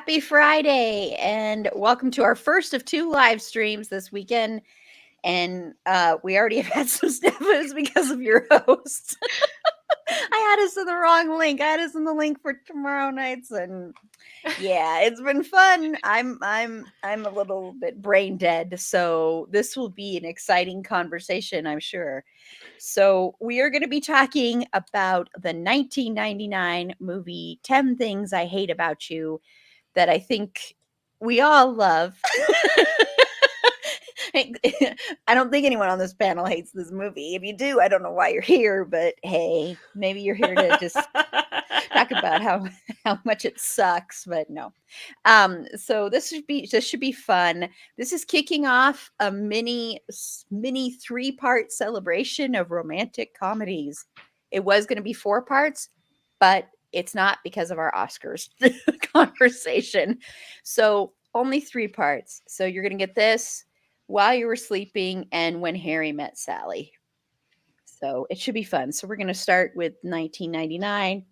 Happy Friday, and welcome to our first of two live streams this weekend. And we already have had some snafus because of your host. I had us in the wrong link. I had us in the link for tomorrow nights, and yeah, it's been fun. I'm a little bit brain dead, so this will be an exciting conversation, I'm sure. So we are going to be talking about the 1999 movie 10 Things I Hate About You that I think we all love. I don't think anyone on this panel hates this movie. If you do, I don't know why you're here, but hey, maybe you're here to just talk about how much it sucks, but no. So this should be fun. This is kicking off a mini 3-part celebration of romantic comedies. It was going to be 4 parts, but it's not because of our Oscars conversation. So only 3 parts. So you're going to get this, While You Were Sleeping, and When Harry Met Sally. So it should be fun. So we're going to start with 1999,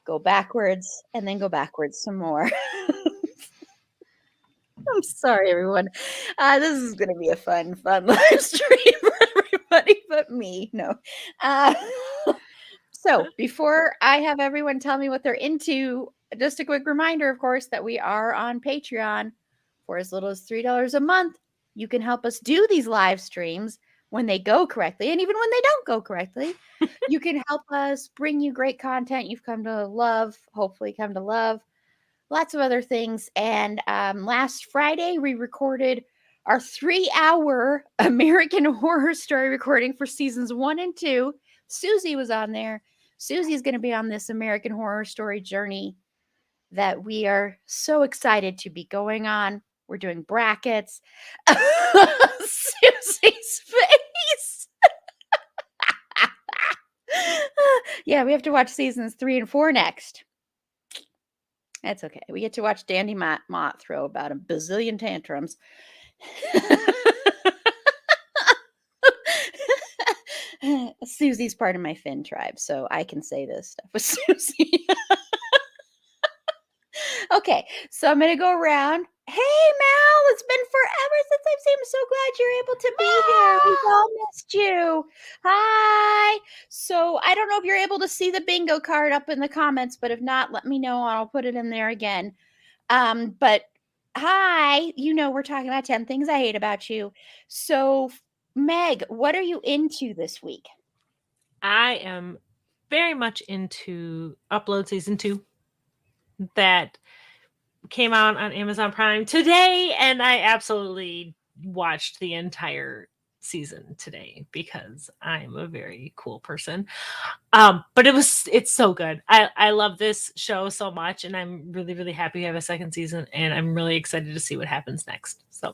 go backwards, and then go backwards some more. I'm sorry, everyone. This is going to be a fun live stream for everybody but me. No. So before I have everyone tell me what they're into, just a quick reminder, of course, that we are on Patreon. For as little as $3 a month, you can help us do these live streams when they go correctly. And even when they don't go correctly, you can help us bring you great content you've come to love, hopefully come to love. Lots of other things. And last Friday, we recorded our 3-hour American Horror Story recording for seasons 1 and 2. Susie was on there. Susie is going to be on this American Horror Story journey that we are so excited to be going on. We're doing brackets. Susie's face. Yeah, we have to watch seasons 3 and 4 next. That's okay. We get to watch Dandy Mott throw about a bazillion tantrums. Susie's part of my Finn tribe, so I can say this stuff with Susie. Okay, so I'm going to go around. Hey, Mal, it's been forever since I've seen you. I'm so glad you're able to be here. We've all missed you. Hi. So I don't know if you're able to see the bingo card up in the comments, but if not, let me know. I'll put it in there again. But hi, we're talking about 10 things I hate about you. So Meg, what are you into this week? I am very much into Upload Season 2 that came out on Amazon Prime today, and I absolutely watched the entire season today because I'm a very cool person. But it's so good. I love this show so much, and I'm really, really happy we have a second season, and I'm really excited to see what happens next. So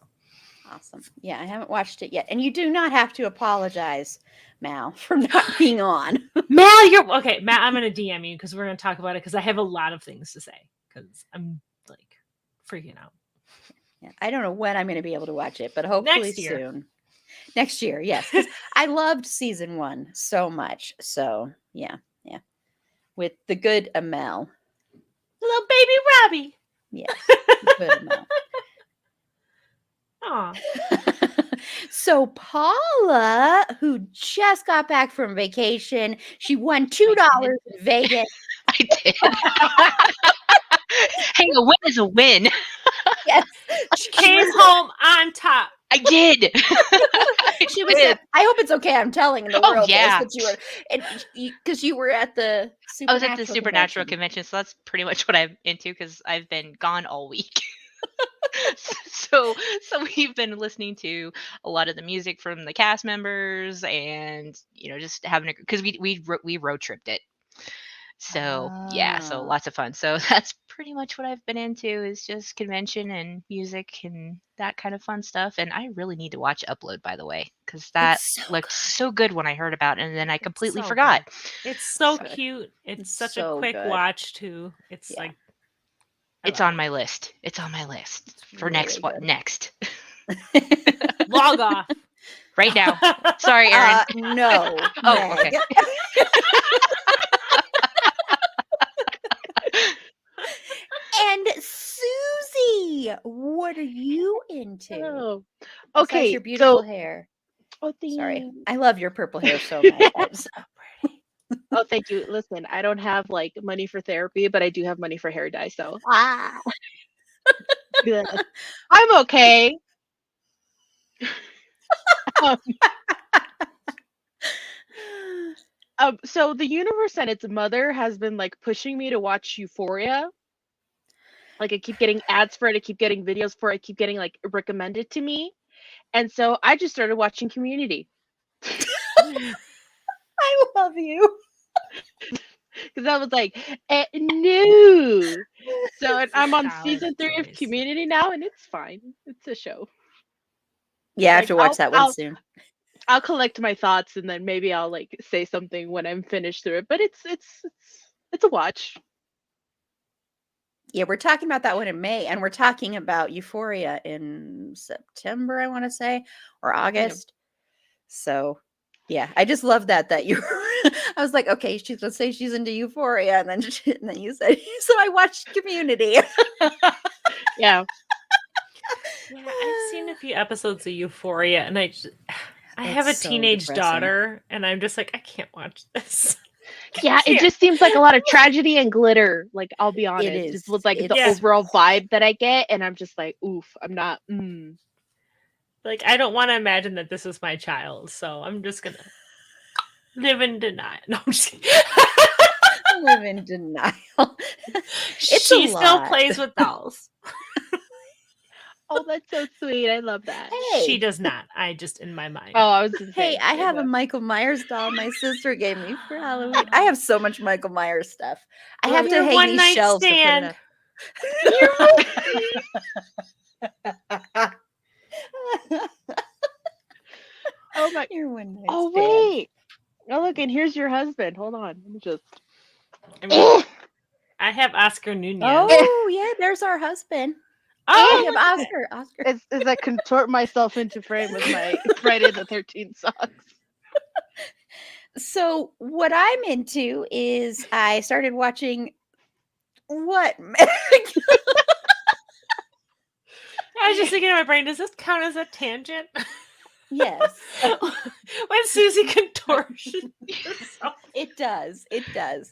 awesome. Yeah, I haven't watched it yet. And you do not have to apologize, Mal, for not being on. Mal, you're okay. Mal, I'm going to DM you because we're going to talk about it because I have a lot of things to say because I'm like freaking out. Yeah, I don't know when I'm going to be able to watch it, but hopefully soon. Next year, yes. I loved season 1 so much. So, yeah. With the good Amel. Little baby Robbie. Yes, good Amel. Aww. So Paula, who just got back from vacation, she won $2 in Vegas. I did. Hey, a win is a win. Yes. She came home on top. I did. She was. I hope it's okay. I'm telling the world yeah. that you were, because you were at the. I was at the Supernatural convention, so that's pretty much what I'm into because I've been gone all week. so we've been listening to a lot of the music from the cast members, and just having because we road tripped it. So yeah, so lots of fun. So that's pretty much what I've been into is just convention and music and that kind of fun stuff. And I really need to watch Upload, by the way, because that looked so good when I heard about it, and then I completely forgot. Good. It's so cute. It's such a quick watch too. It's like it's on my list. It's on my list for really next. What next? Log off right now. Sorry, Erin. No. Oh, okay. And Susie Hey, what are you into? Oh. Besides Okay, your beautiful so hair. oh, Sorry. thank I love your purple hair so much. It's so pretty. oh, thank you. Listen, I don't have like money for therapy, but I do have money for hair dye, so Ah. good. I'm okay. Um, so the universe and its mother has been like pushing me to watch Euphoria. Like I keep getting ads for it, I keep getting videos for it, I keep getting like recommended to me. And so I just started watching Community. I love you. Because I was like, no. So and I'm on Solid season 3 of choice. Community now, and it's fine. It's a show. Yeah, I have Like to watch that one soon. I'll collect my thoughts and then maybe I'll like say something when I'm finished through it. But it's a watch. Yeah, we're talking about that one in May, and we're talking about Euphoria in September, I want to say, or August. So, yeah, I just love that you. I was like, okay, let's say she's into Euphoria, and then you said, so I watched Community. Yeah. Yeah, I've seen a few episodes of Euphoria, and I have a It's so teenage depressing. daughter, and I'm just like, I can't watch this. Yeah, it just seems like a lot of tragedy and glitter. Like I'll be honest, is. just with like the It's- overall vibe that I get, and I'm just like, oof, I'm not. Like, I don't want to imagine that this is my child, so I'm just gonna live in denial. No, I'm just kidding. live in denial. It's She a still lot. plays with dolls. Oh, that's so sweet. I love that. Hey. She does not. I just in my mind. Oh, I was just Hey, saying. I have a Michael Myers doll my sister gave me for Halloween. I have so much Michael Myers stuff. I have to Your hang these one-night shelves stand. to put it up. Oh my. Your one night Oh stand. wait. Oh look, and here's your husband. Hold on. Let me just. I mean, I have Oscar Nunez. Oh yeah, there's our husband. Oh, We have Oscar. Oscar. As I contort myself into frame with my Friday the 13th socks. So what I'm into is I started watching what? I was just thinking in my brain, does this count as a tangent? Yes. When Susie contortion. It does. It does.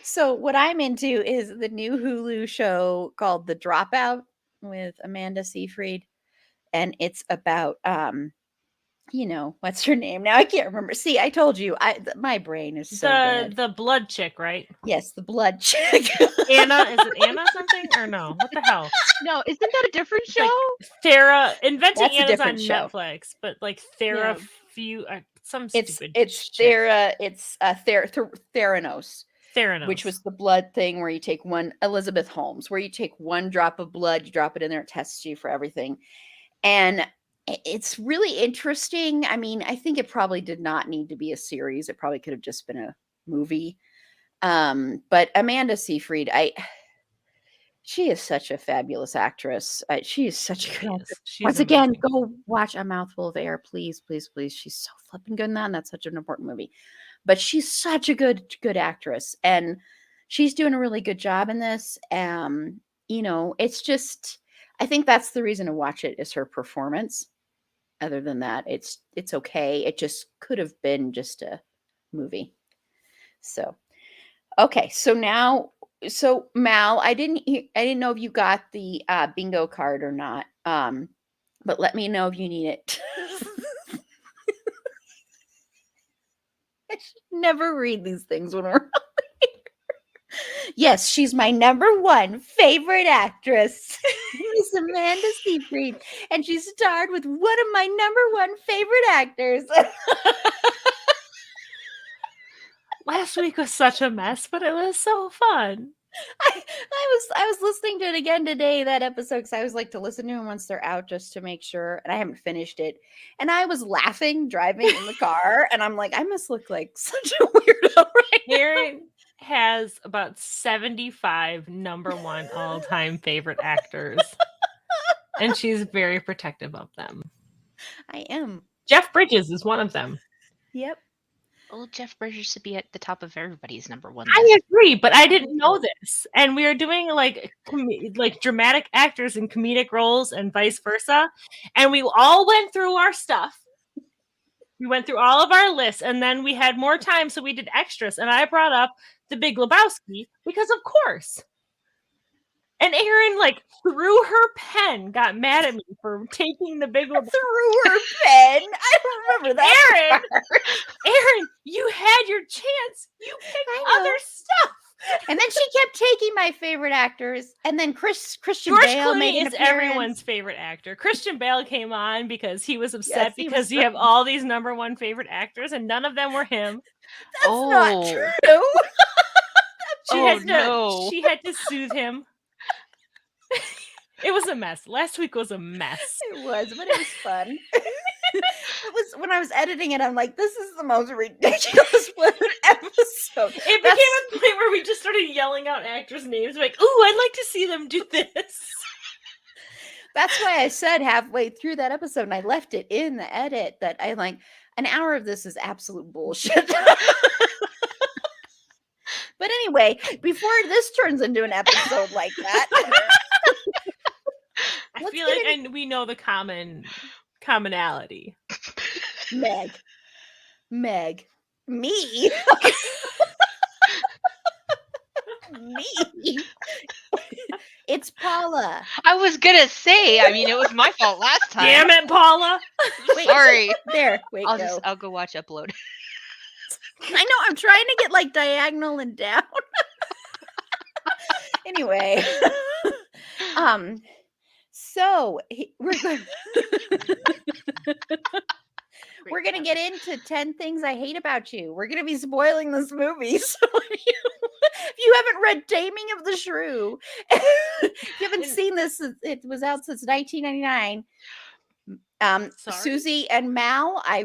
So what I'm into is the new Hulu show called The Dropout with Amanda Seyfried, and it's about what's her name now? I can't remember. See, I told you, my brain is so bad. The blood chick, right? Yes, the blood chick. Anna, is it Anna something or no? What the hell? No, isn't that a different It's show? like Thera Inventing That's a Anna's on different show. Netflix, but like Thera some It's stupid shit. Theranos. Theranos. Which was the blood thing where you take one, Elizabeth Holmes, where you take one drop of blood, you drop it in there, it tests you for everything. And it's really interesting. I mean, I think it probably did not need to be a series. It probably could have just been a movie. But Amanda Seyfried, she is such a fabulous actress. She is such a good actress. Once again, go watch A Mouthful of Air, please, please, please. She's so flipping good in that, and that's such an important movie. But she's such a good actress, and she's doing a really good job in this. It's just, I think that's the reason to watch it is her performance. Other than that, it's okay. It just could have been just a movie. So, okay. So Mal, I didn't know if you got the bingo card or not. But let me know if you need it. I should never read these things when we're Yes, she's my number one favorite actress, Miss Amanda Seyfried, and she starred with one of my number one favorite actors. Last week was such a mess, but it was so fun. I was listening to it again today, that episode, because I always like to listen to them once they're out just to make sure, and I haven't finished it. And I was laughing driving in the car, and I'm like, I must look like such a weirdo right now. Erin has about 75 number one all-time favorite actors, and she's very protective of them. I am. Jeff Bridges is one of them. Yep. Oh, Jeff Bridges should be at the top of everybody's number one I list. agree, but I didn't know this, and we were doing like dramatic actors in comedic roles and vice versa, and we all went through our stuff. We went through all of our lists, and then we had more time, so we did extras. And I brought up The Big Lebowski because, of course. And Erin, like, threw her pen, got mad at me for taking The Big Lebowski. Threw her pen. I don't remember that. Erin, you had your chance. You picked other stuff. And then she kept taking my favorite actors. And then Christian George Bale Clooney made an is appearance. everyone's favorite actor. Christian Bale came on because he was upset Yes, he because was you have all these number one favorite actors and none of them were him. That's not Oh. true. She had to soothe him. It was a mess. Last week was a mess. It was, but it was fun. It was when I was editing it, I'm like, this is the most ridiculous episode. It became a point where we just started yelling out actors' names, like, "Ooh, I'd like to see them do this." That's why I said halfway through that episode, and I left it in the edit, that I like an hour of this is absolute bullshit. But anyway, before this turns into an episode like that, I Let's feel get like and we know the commonality. Meg, me, me. It's Paula. I was gonna say, I mean, it was my fault last time. Damn it, Paula! Wait, Sorry. There, wait, I'll go watch Upload. I know, I'm trying to get like diagonal and down. Anyway, so we're going to get into 10 things I hate about you. We're going to be spoiling this movie. So if you haven't read Taming of the Shrew, if you haven't seen this, it was out since 1999. Sorry? Susie and Mal, I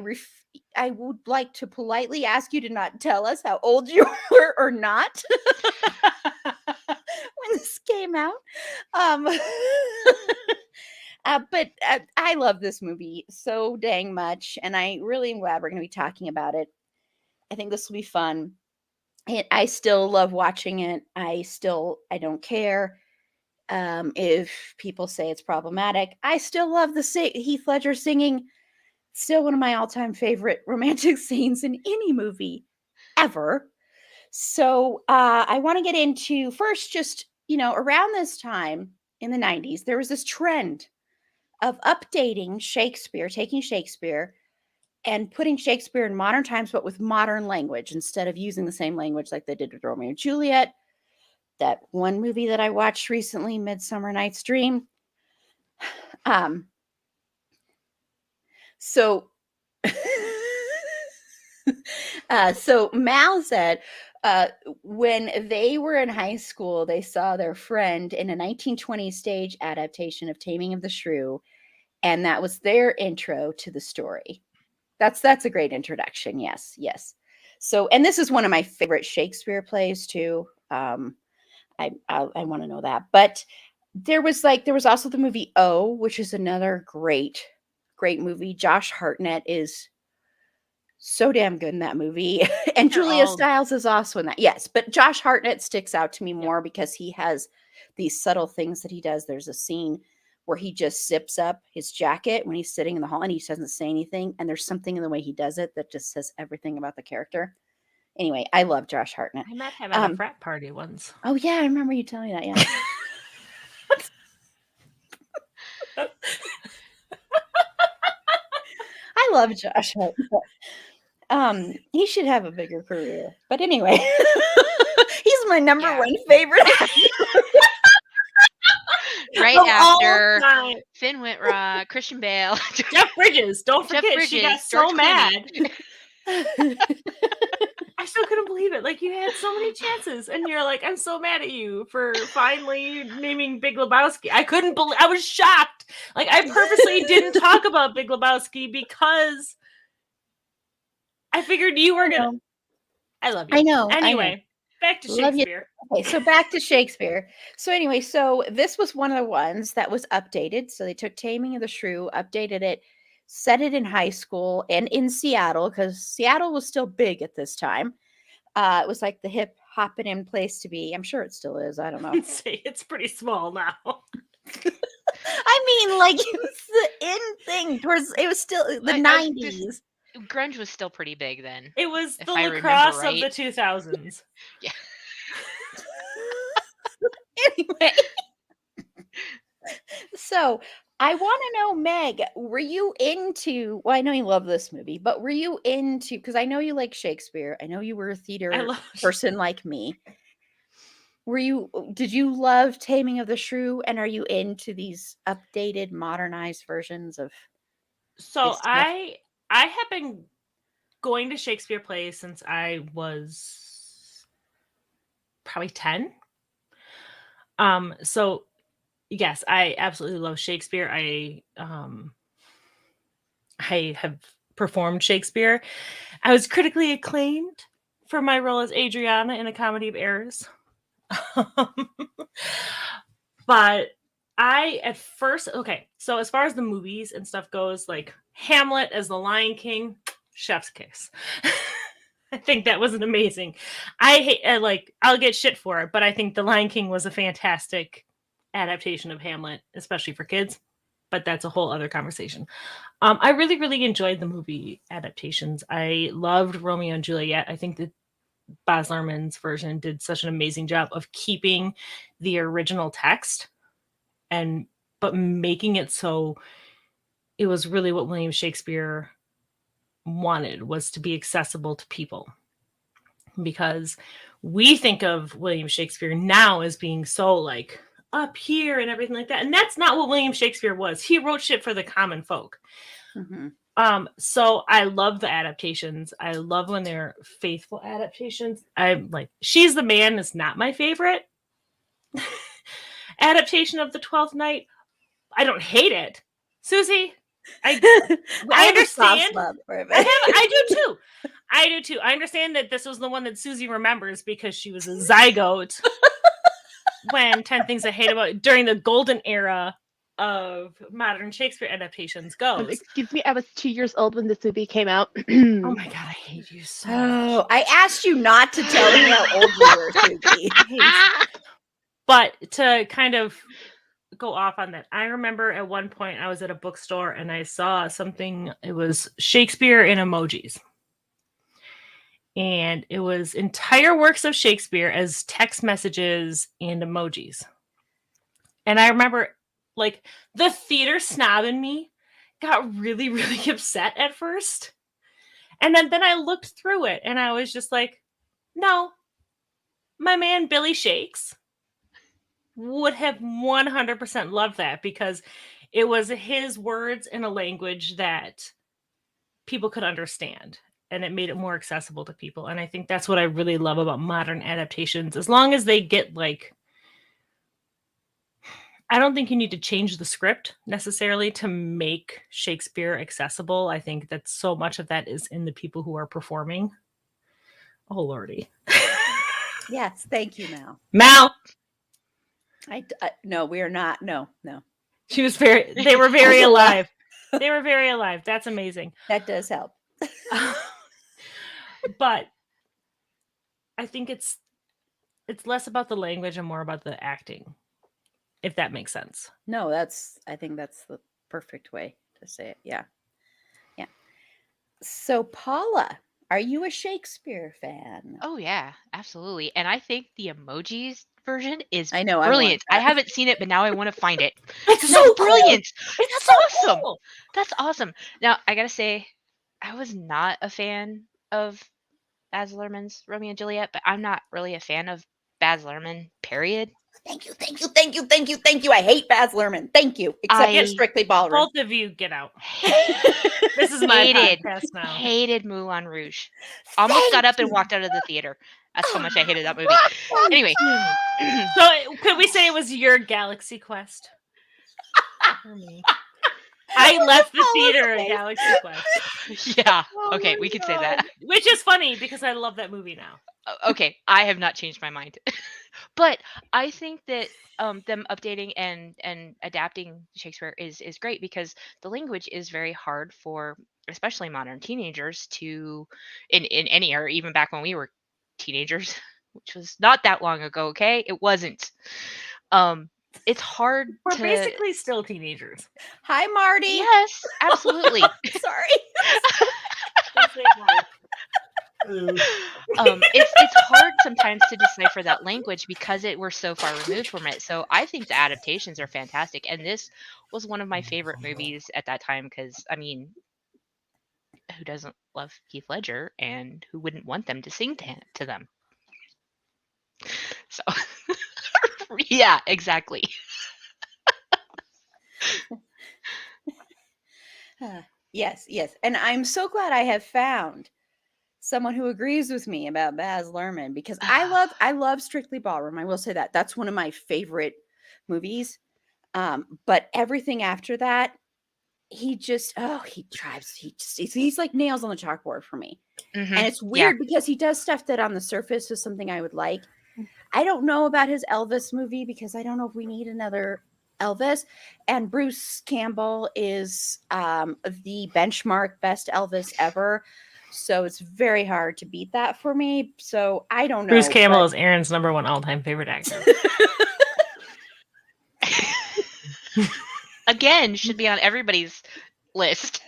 would like to politely ask you to not tell us how old you were or not when this came out. But I love this movie so dang much, and I really am glad we're going to be talking about it. I think this will be fun. I still love watching it. I don't care if people say it's problematic. I still love the Heath Ledger singing. Still one of my all-time favorite romantic scenes in any movie ever. So I want to get into first, just, around this time in the 90s, there was this trend of updating Shakespeare, taking Shakespeare and putting Shakespeare in modern times, but with modern language instead of using the same language like they did with Romeo and Juliet. That one movie that I watched recently, Midsummer Night's Dream. So Mal said when they were in high school, they saw their friend in a 1920s stage adaptation of Taming of the Shrew, and that was their intro to the story. That's a great introduction. Yes. So, and this is one of my favorite Shakespeare plays too. I want to know that. But there was also the movie O, which is another great movie. Josh Hartnett is so damn good in that movie. And Julia Stiles is also in that. Yes, but Josh Hartnett sticks out to me more because he has these subtle things that he does. There's a scene where he just zips up his jacket when he's sitting in the hall and he doesn't say anything. And there's something in the way he does it that just says everything about the character. Anyway, I love Josh Hartnett. I met him at a frat party once. Oh, yeah, I remember you telling me that, yeah. I love Josh Hartnett. He should have a bigger career. But anyway, he's my number one favorite actor. Right after Finn Wittrock, Christian Bale, Jeff Bridges. Don't forget, she got so George mad. Clooney. I still couldn't believe it. Like, you had so many chances, and you're like, I'm so mad at you for finally naming Big Lebowski. I couldn't believe. I was shocked. Like, I purposely didn't talk about Big Lebowski because I figured you were gonna. I love you. I know. Anyway, back to Shakespeare. Okay, so back to Shakespeare. So anyway, so this was one of the ones that was updated. So they took Taming of the Shrew, updated it set it in high school and in Seattle, because Seattle was still big at this time. It was like the hip hopping in place to be. I'm sure it still is. I don't know. See, it's pretty small now. I mean, like it was the in thing towards. It was still the I 90s. Grunge was still pretty big then. It was If the I remember lacrosse of right. the 2000s. Yeah. Anyway, so I want to know, Meg, were you into? Well, I know you love this movie, but were you into? Because I know you like Shakespeare. I know you were a I theater love person like me. Were you? Did you love Taming of the Shrew? And are you into these updated, modernized versions of? So This stuff? I have been going to Shakespeare plays since I was probably 10. So yes, I absolutely love Shakespeare. I have performed Shakespeare. I was critically acclaimed for my role as Adriana in A Comedy of Errors. But I at first, okay, so as far as the movies and stuff goes, like Hamlet as the Lion King, chef's kiss. I think that was an amazing. I'll get shit for it, but I think The Lion King was a fantastic adaptation of Hamlet, especially for kids. But that's a whole other conversation. I really, really enjoyed the movie adaptations. I loved Romeo and Juliet. I think that Baz Luhrmann's version did such an amazing job of keeping the original text but making it so it was really what William Shakespeare wanted, was to be accessible to people. Because we think of William Shakespeare now as being so like up here and everything like that. And that's not what William Shakespeare was. He wrote shit for the common folk. Mhm. So I love the adaptations. I love when they're faithful adaptations. I'm like, She's the Man is not my favorite adaptation of The Twelfth Night. I don't hate it. Susie, I have a soft understand. spot for it. I do too. I do too. I understand that this was the one that Susie remembers because she was a zygote when 10 Things I Hate About during the golden era of modern Shakespeare adaptations goes. Excuse me, I was 2 years old when this movie came out. Oh my god, I hate you so much. Oh, I asked you not to tell me how old you were, Susie. But to kind of go off on that, I remember at one point I was at a bookstore and I saw something. It was Shakespeare in emojis. And it was entire works of Shakespeare as text messages and emojis. And I remember, like, the theater snob in me got really, really upset at first. And then I looked through it and I was just like, no, my man Billy Shakes would have 100% loved that, because it was his words in a language that people could understand, and it made it more accessible to people. And I think that's what I really love about modern adaptations. As long as they get, like, I don't think you need to change the script necessarily to make Shakespeare accessible. I think that so much of that is in the people who are performing. Oh, Lordy. Yes, thank you, Mal. Mal. No, we are not. No. They were very alive. They were very alive. That's amazing. That does help. But I think it's less about the language and more about the acting, if that makes sense. No, I think that's the perfect way to say it. Yeah. So, Paula, are you a Shakespeare fan? Oh yeah, absolutely. And I think the emojis version is I know, I want brilliant. I that. haven't seen it, but now I want to find it. It's Because so that's brilliant. It's That's so awesome. cool. That's awesome. Now I gotta say, I was not a fan of Baz Luhrmann's Romeo and Juliet, but I'm not really a fan of Baz Luhrmann, period. Thank you. I hate Baz Luhrmann. Thank you. Except for I- Strictly Ballroom. Both of you get out. This is my Hated. podcast now. Hated Moulin Rouge. Almost got up and walked out of the theater. That's how much I hated that movie. Anyway, So could we say it was your Galaxy Quest? For me. I left the theater at Galaxy Quest, yeah. Oh Okay, my we could say that. which is funny because I love that movie now. Okay, I have not changed my mind. But I think that them updating and adapting Shakespeare is great because the language is very hard for especially modern teenagers to in any era, even back when we were teenagers, which was not that long ago, okay? It wasn't. Um it's hard We're to basically still teenagers. Hi, Marty. yes, absolutely. Sorry. It's hard sometimes to decipher that language because we're so far removed from it. So I think the adaptations are fantastic, and this was one of my favorite movies at that time because I mean, who doesn't love Heath Ledger, and who wouldn't want them to sing to them? So yeah, exactly. Yes, yes. And I'm so glad I have found someone who agrees with me about Baz Luhrmann because I love Strictly Ballroom. I will say that. That's one of my favorite movies. But everything after that, he drives, he's like nails on the chalkboard for me. Mhm, And it's yeah. weird because he does stuff that on the surface is something I would like. I don't know about his Elvis movie because I don't know if we need another Elvis. And Bruce Campbell is the benchmark best Elvis ever. So it's very hard to beat that for me. So I don't know. Bruce Campbell but- is Aaron's #1 all-time favorite actor. Again, should be on everybody's list,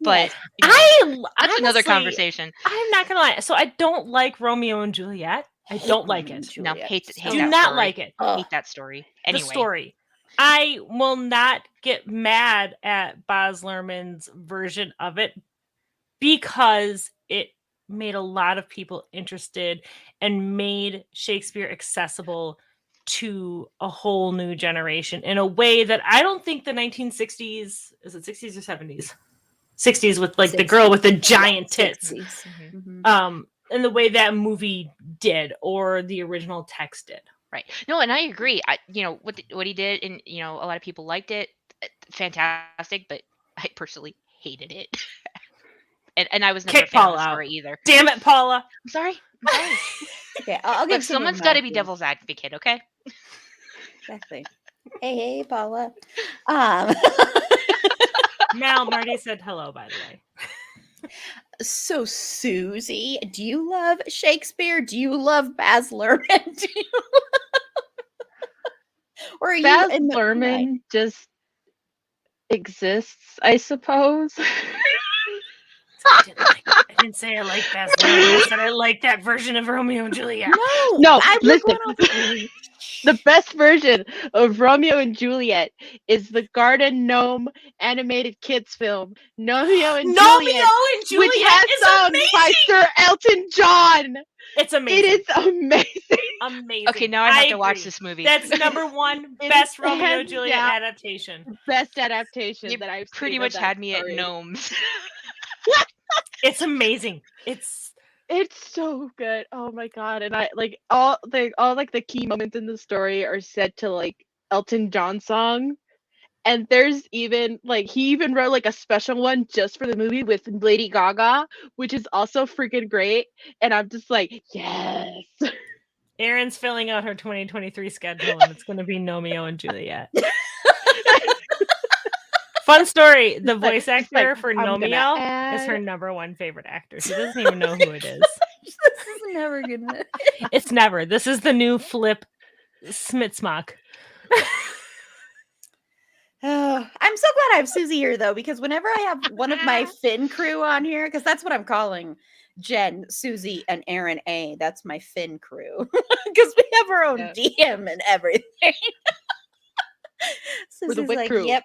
but Yes. you know, that's another honestly, conversation. I'm not gonna lie. So I don't like Romeo and Juliet. I don't like Romeo and it. No, Juliet. hate So- Do that not story. like it. Ugh. Hate that story. The Anyway, story. I will not get mad at Baz Luhrmann's version of it because it made a lot of people interested and made Shakespeare accessible to a whole new generation in a way that I don't think the 1960s, is it 60s or 70s? 60s with like the girl with the 60s. giant Yeah, tits. 60s. Mhm. Mhm. In the way that movie did or the original text did. right. No, and I agree. You know what he did, and you know a lot of people liked it. Fantastic, but I personally hated it. and I was never Kick a fan of Paul the out. story either. Damn it, Paula. I'm sorry. I'm sorry. Okay, I'll give Look, someone's got to be devil's advocate, okay? Exactly. Hey, Paula. Now Marty said hello, by the way. So, Susie, do you love Shakespeare? Do you love Baz Luhrmann? Do you... or are Baz you in the Luhrmann just exists, I suppose. I didn't say I like Baz Luhrmann. I said I like that version of Romeo and Juliet. No, No, I was listen. going off- The best version of Romeo and Juliet is the Garden Gnome animated kids film, Romeo and Romeo Juliet, and Juliet which has is songs by Sir Elton John. It's amazing. It is amazing. amazing. Okay, now I have to watch agree. this movie. That's #1 It best is Romeo and hands Juliet down adaptation. Best adaptation You that I've pretty seen much of that had me story. at gnomes. It's amazing. It's so good. Oh my god! And I like all the key moments in the story are set to like Elton John song. And there's even like he even wrote like a special one just for the movie with Lady Gaga, which is also freaking great. And I'm just like, yes. Erin's filling out her 2023 schedule, and it's going to be Romeo and Juliet. Fun story: the voice actor for I'm gonna Romeo is her add- #1 favorite actor. She doesn't even know who it is. this is never gonna. It's never. This is the new Flip Smitsmock. Oh, I'm so glad I have Susie here though, because whenever I have one of my Finn crew on here, because that's what I'm calling Jen, Susie, and Aaron A. That's my Finn crew, because we have our own Yeah. DM and everything. We're the Susie's Wick like, crew. yep.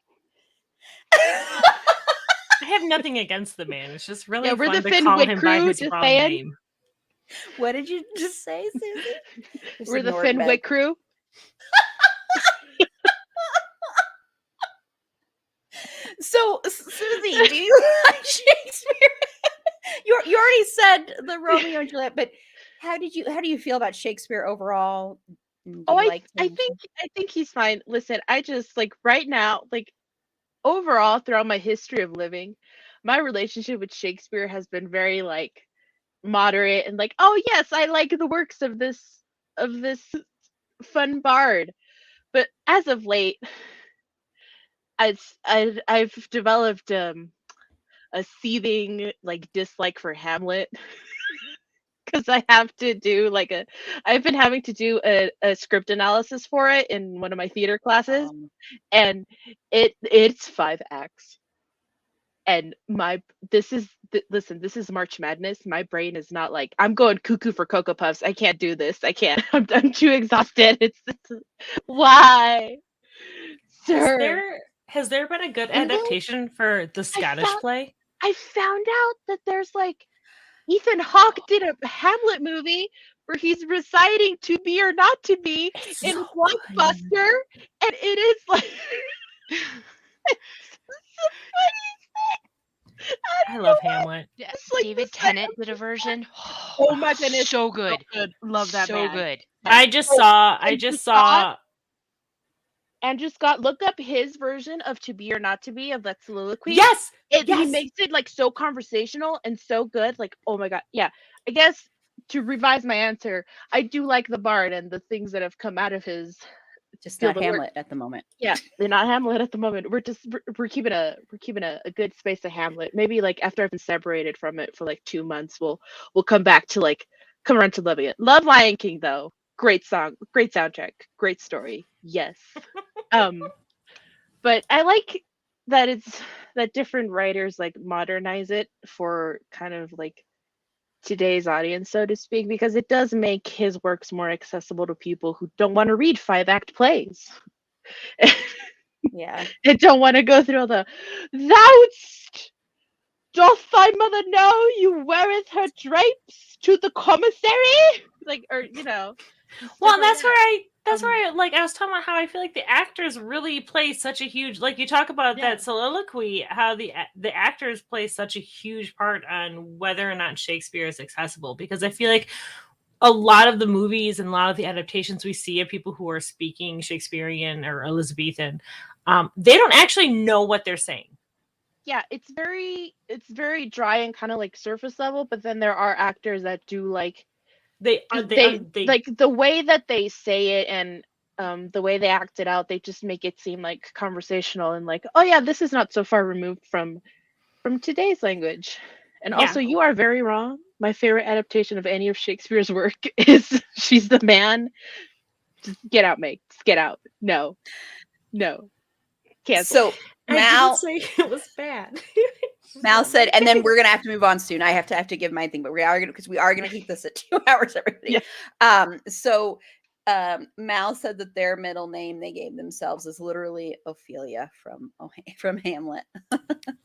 I have nothing against the man. It's just really Yeah, we're fun the to Finn call Wick him by crew, his just wrong saying. name. What did you just say, Susie? Just We're the ignored Finn Meg. Wick crew. So, Susie, do you like Shakespeare? You already said the Romeo and Juliet, but how do you feel about Shakespeare overall? Do Oh, you I him? think he's fine. Listen, I just like right now, like overall throughout my history of living, my relationship with Shakespeare has been very like moderate and like, oh yes, I like the works of this fun bard. But as of late, I've developed a seething like dislike for Hamlet because I've been having to do a script analysis for it in one of my theater classes, and it's 5 acts. And listen, this is March Madness. My brain is not like, I'm going cuckoo for Cocoa Puffs. I can't do this. I can't. I'm too exhausted. Why, sir? Has there been a good And then adaptation for the Scottish found- play? I found out that there's like Ethan Hawke did a Hamlet movie where he's reciting "To Be or Not to Be" in So Blockbuster, and it is like it's the funniest thing. I I don't love know why. Hamlet. Yeah, It's like David the second- Tennant did a version. Oh my goodness, so good. Love that so man. good. I just saw Andrew Scott, look up his version of "To Be or Not to Be" of that soliloquy. Yes. He Yes. makes it like so conversational and so good. Like, oh my god, yeah. I guess to revise my answer, I do like the Bard and the things that have come out of his. Just feel not the word. Hamlet at the moment. Yeah, they're not Hamlet at the moment. We're keeping a good space of Hamlet. Maybe like after I've been separated from it for like 2 months, we'll come back to like come around to loving it. Love Lion King though. Great song, great soundtrack, great story. Yes. But I like that that different writers like modernize it for kind of like today's audience, so to speak, because it does make his works more accessible to people who don't want to read 5-act plays. Yeah. And don't want to go through all the "Thou'st doth thy mother know you weareth her drapes to the commissary?" Like, or Well, that's where I was talking about how I feel like the actors really play such a huge, like you talk about Yeah. that soliloquy, how the actors play such a huge part on whether or not Shakespeare is accessible, because I feel like a lot of the movies and a lot of the adaptations we see of people who are speaking Shakespearean or Elizabethan, they don't actually know what they're saying. Yeah, it's very dry and kind of like surface level, but then there are actors that do like They like the way that they say it and the way they act it out, they just make it seem like conversational and like, oh yeah, this is not so far removed from today's language. And Yeah. also, you are very wrong. My favorite adaptation of any of Shakespeare's work is "She's the Man." Just get out, Meg. Just get out. No. Cancel. So I Mal didn't say it was bad. Mal said, and then we're gonna have to move on soon. I have to give my thing, but we are gonna keep this at 2 hours, everybody. Yeah. Mal said that their middle name they gave themselves is literally Ophelia from Hamlet.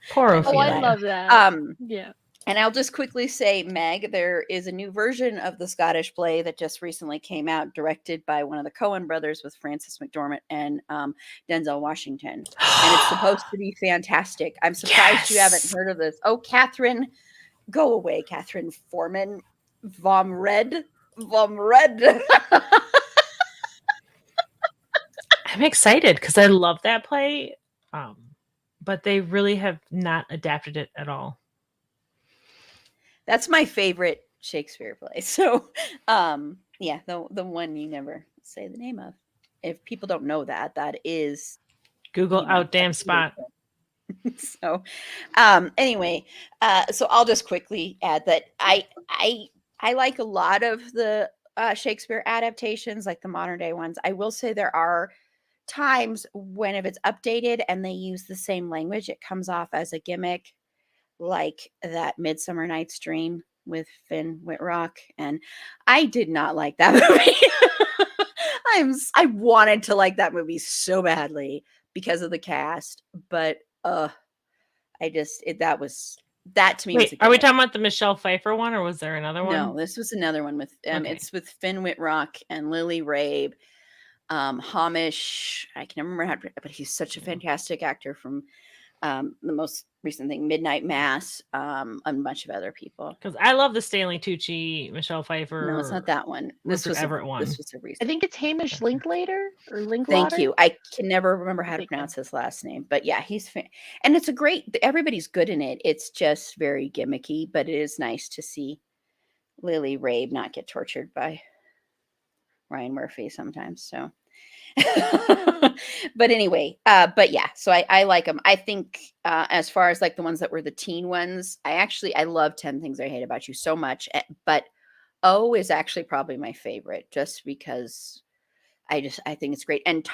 Poor Oh, Ophelia. I love that. Yeah. And I'll just quickly say, Meg, there is a new version of the Scottish play that just recently came out, directed by one of the Coen brothers with Frances McDormand and Denzel Washington. And it's supposed to be fantastic. I'm surprised you haven't heard of this. Oh, Catherine, go away, Catherine Foreman. Vomred. I'm excited because I love that play, but they really have not adapted it at all. That's my favorite Shakespeare play. So, yeah, the one you never say the name of. If people don't know that is Google out damn spot. So, anyway, so I'll just quickly add that I like a lot of the Shakespeare adaptations, like the modern day ones. I will say there are times when if it's updated and they use the same language, it comes off as a gimmick, like that Midsummer Night's Dream with Finn Wittrock, and I did not like that movie. I wanted to like that movie so badly because of the cast, but that to me. Wait, are we talking about the Michelle Pfeiffer one, or was there another one? No, this was another one with Okay. It's with Finn Wittrock and Lily Rabe. Hamish, I can never remember how to, but he's such a fantastic actor from the most recent thing, Midnight Mass, and a bunch of other people. Because I love the Stanley Tucci, Michelle Pfeiffer. No, it's not that one. This was Everett one. This was a recent. I think it's Hamish Linklater or Linklater. Thank you. I can never remember how to Thank you. pronounce his last name, but yeah, and it's everybody's good in it. It's just very gimmicky, but it is nice to see Lily Rabe not get tortured by Ryan Murphy sometimes. So, but anyway, but yeah, so I like them. I think as far as like the ones that were the teen ones, I love 10 Things I Hate About You so much, but O is actually probably my favorite, just because I think it's great. And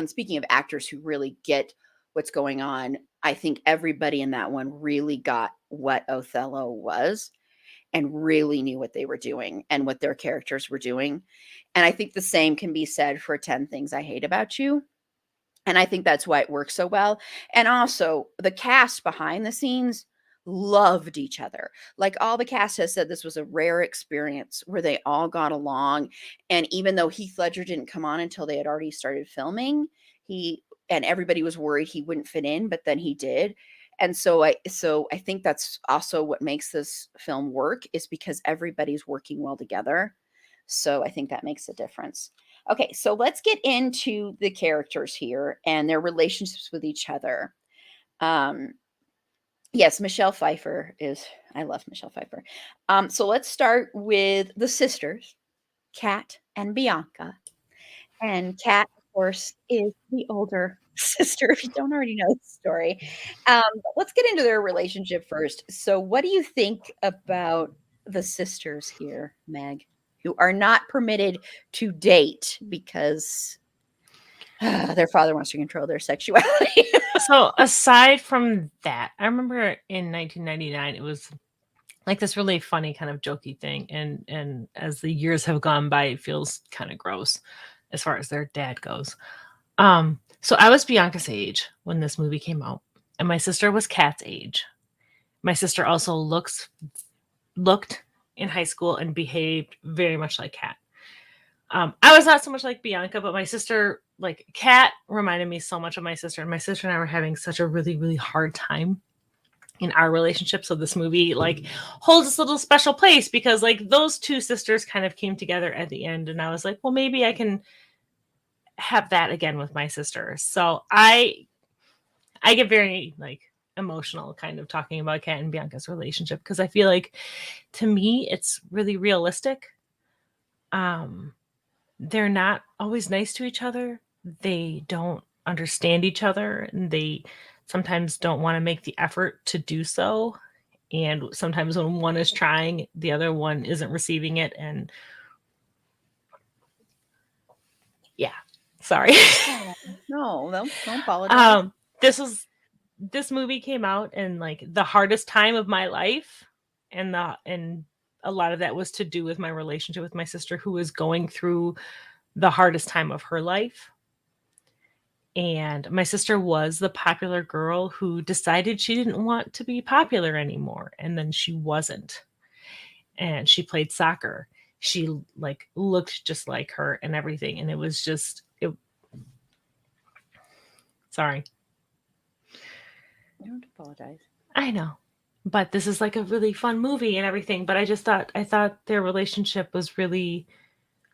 speaking of actors who really get what's going on, I think everybody in that one really got what Othello was and really knew what they were doing and what their characters were doing. And I think the same can be said for 10 Things I Hate About You. And I think that's why it works so well. And also, the cast behind the scenes loved each other. Like, all the cast has said this was a rare experience where they all got along. And even though Heath Ledger didn't come on until they had already started filming, and everybody was worried he wouldn't fit in, but then he did. And so I think that's also what makes this film work, is because everybody's working well together. So I think that makes a difference. Okay, so let's get into the characters here and their relationships with each other. Yes, Michelle Pfeiffer I love Michelle Pfeiffer. So let's start with the sisters, Kat and Bianca. And Kat, of course, is the older sister, if you don't already know the story. But let's get into their relationship first. So what do you think about the sisters here, Meg, who are not permitted to date because their father wants to control their sexuality? So aside from that, I remember in 1999, it was like this really funny kind of jokey thing. And as the years have gone by, it feels kind of gross as far as their dad goes. So I was Bianca's age when this movie came out, and my sister was Kat's age. My sister also looked in high school and behaved very much like Kat. I was not so much like Bianca, but my sister, like Kat, reminded me so much of my sister. And my sister and I were having such a really, really hard time in our relationship. So this movie like holds this little special place because like those two sisters kind of came together at the end. And I was like, well, maybe I can have that again with my sister. So I get very like emotional kind of talking about Kat and Bianca's relationship because I feel like to me it's really realistic. They're not always nice to each other. They don't understand each other, and they sometimes don't want to make the effort to do so. And sometimes when one is trying, the other one isn't receiving it. And yeah, sorry. No, don't apologize. This movie came out in like the hardest time of my life, and a lot of that was to do with my relationship with my sister, who was going through the hardest time of her life. And my sister was the popular girl who decided she didn't want to be popular anymore. And then she wasn't. And she played soccer. She like looked just like her and everything. And it was just, sorry. Don't apologize. I know. But this is like a really fun movie and everything. But I thought their relationship was really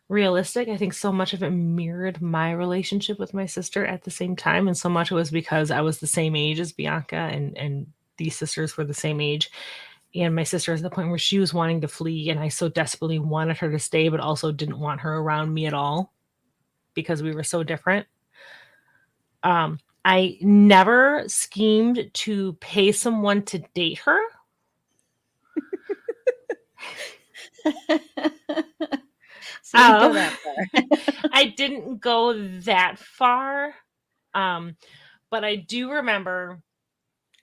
realistic. I think so much of it mirrored my relationship with my sister at the same time. And so much it was because I was the same age as Bianca and these sisters were the same age. And my sister was at the point where she was wanting to flee. And I so desperately wanted her to stay, but also didn't want her around me at all because we were so different. I never schemed to pay someone to date her. So you go that far. I didn't go that far. But I do remember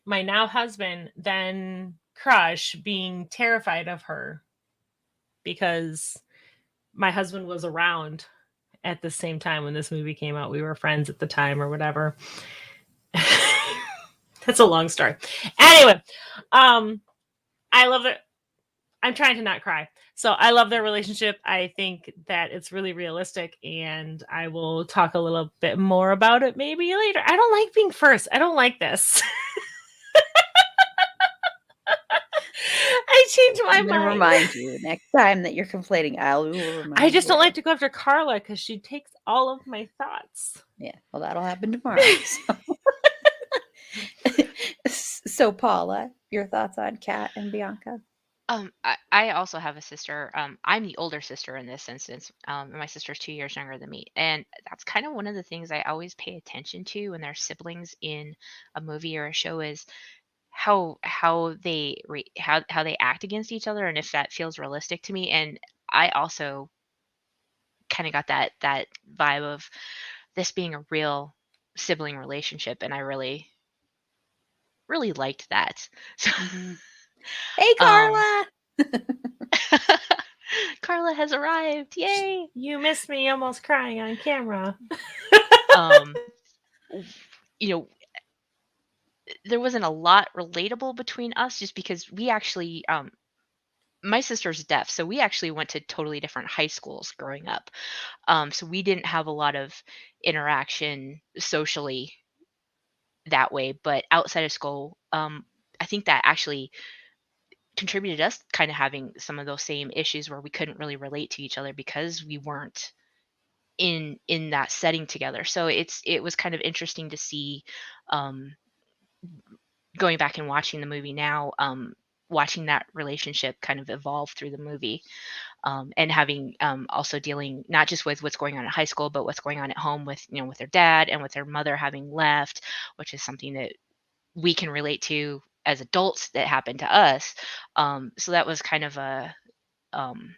my now husband, then crush, being terrified of her because my husband was around at the same time when this movie came out. We were friends at the time or whatever. That's a long story. Anyway, I love it. I'm trying to not cry. So I love their relationship. I think that it's really realistic, and I will talk a little bit more about it maybe later. I don't like being first. I don't like this. I changed my I'm gonna mind. remind you next time that you're complaining. I will remind I just don't you. like to go after Carla because she takes all of my thoughts. Yeah, well, that'll happen tomorrow. So Paula, your thoughts on Kat and Bianca? I also have a sister. I'm the older sister in this instance. And my sister's 2 years younger than me, and that's kind of one of the things I always pay attention to when there's siblings in a movie or a show is how they act against each other, and if that feels realistic to me. And I also kind of got that vibe of this being a real sibling relationship, and I really liked that. So, Mhm. Hey, um, Carla. Carla has arrived! Yay! You missed me almost crying on camera. Um, w- you know, there wasn't a lot relatable between us just because we actually my sister's deaf, so we actually went to totally different high schools growing up. So we didn't have a lot of interaction socially that way, but outside of school, I think that actually contributed to us kind of having some of those same issues where we couldn't really relate to each other because we weren't in that setting together. So it was kind of interesting to see, um going back and watching the movie now, watching that relationship kind of evolve through the movie, and having, also dealing not just with what's going on at high school, but what's going on at home with with their dad and with their mother having left, which is something that we can relate to as adults that happened to us. So that was kind of um,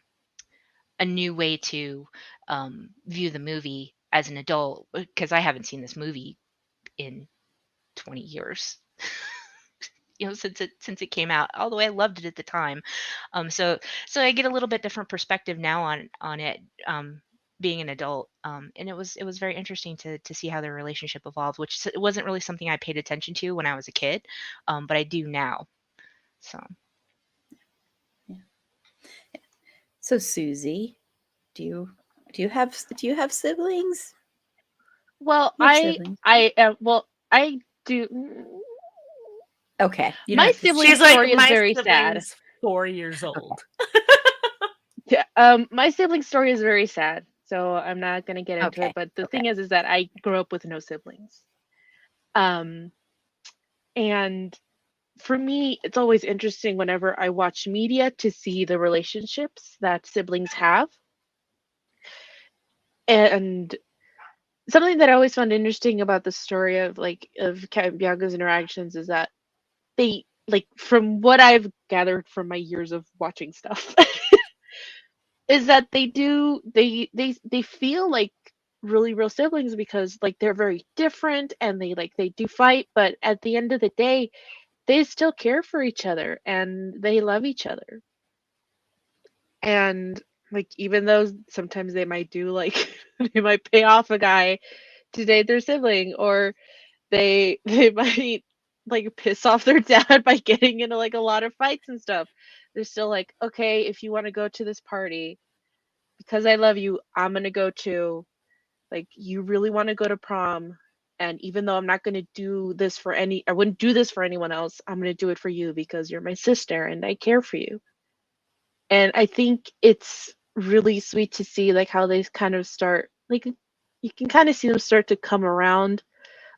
a new way to view the movie as an adult, because I haven't seen this movie in 20 years. Since it came out, although I loved it at the time. So I get a little bit different perspective now on it, being an adult. And it was very interesting to see how their relationship evolved, which it wasn't really something I paid attention to when I was a kid, but I do now. So Yeah. So, Susie, do you have siblings? Well, You have siblings. I do. Okay. You don't My have to. sibling She's like, story is my very sad. sibling's 4 years old. Yeah, my sibling story is very sad, so I'm not gonna get into Okay. it. But the Okay. thing is that I grew up with no siblings. Um, and for me, it's always interesting whenever I watch media to see the relationships that siblings have. And something that I always found interesting about the story of Kat and Bianca's interactions is that they like from what I've gathered from my years of watching stuff is that they feel like really real siblings because like they're very different and they do fight, but at the end of the day they still care for each other and they love each other. And like even though sometimes they might do like they might pay off a guy to date their sibling, or they might like piss off their dad by getting into like a lot of fights and stuff, they're still like, okay, if you want to go to this party because I love you, I'm gonna go too. Like, you really want to go to prom, and even though I'm not gonna do this for I wouldn't do this for anyone else, I'm gonna do it for you because you're my sister and I care for you. And I think it's really sweet to see like how they kind of start like you can kind of see them start to come around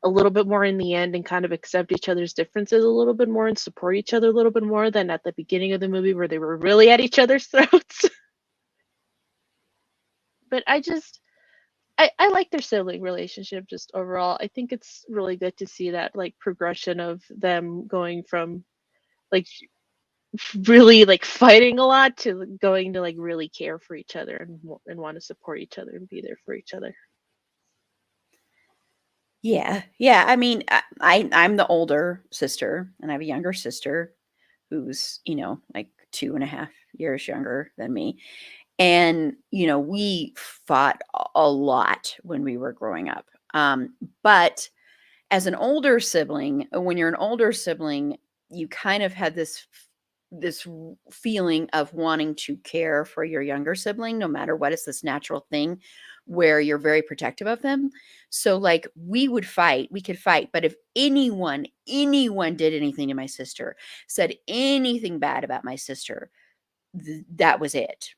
a little bit more in the end and kind of accept each other's differences a little bit more and support each other a little bit more than at the beginning of the movie where they were really at each other's throats. But I like their sibling relationship just overall. I think it's really good to see that like progression of them going from like really like fighting a lot to going to like really care for each other and want to support each other and be there for each other. Yeah. Yeah. I mean, I'm the older sister, and I have a younger sister who's like 2.5 years younger than me. And we fought a lot when we were growing up. But as an older sibling, when you're an older sibling, you kind of had this feeling of wanting to care for your younger sibling no matter what. It's this natural thing where you're very protective of them. So like we could fight, but if anyone did anything to my sister, said anything bad about my sister, that was it.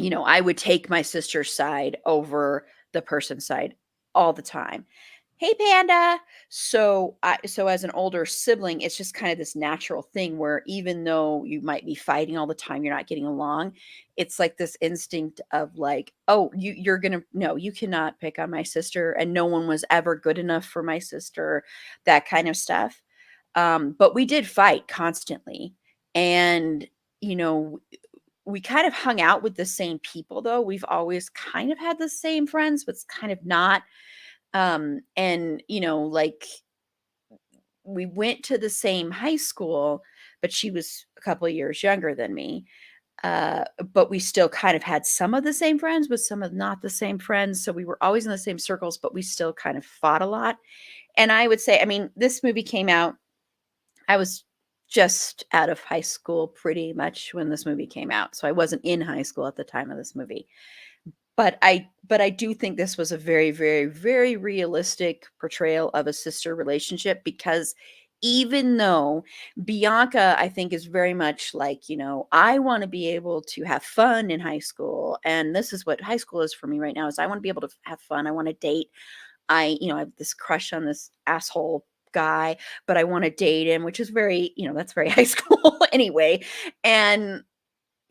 I would take my sister's side over the person's side all the time. hey panda. So as an older sibling, it's just kind of this natural thing where even though you might be fighting all the time, you're not getting along. It's like this instinct of like, oh, you're gonna, no, you cannot pick on my sister, and no one was ever good enough for my sister, that kind of stuff. But we did fight constantly, and you know, we kind of hung out with the same people, though. We've always kind of had the same friends, but it's kind of not. And like, we went to the same high school, but she was a couple of years younger than me. But we still kind of had some of the same friends, but some of not the same friends. So we were always in the same circles, but we still kind of fought a lot. And I would say, I mean, this movie came out, I was just out of high school pretty much when this movie came out. So I wasn't in high school at the time of this movie. But I do think this was a very, very, very realistic portrayal of a sister relationship, because even though Bianca, I think, is very much like, I want to be able to have fun in high school. And this is what high school is for me right now, is I want to be able to have fun. I want to date. I have this crush on this asshole guy, but I want to date him, which is very, that's very high school anyway. And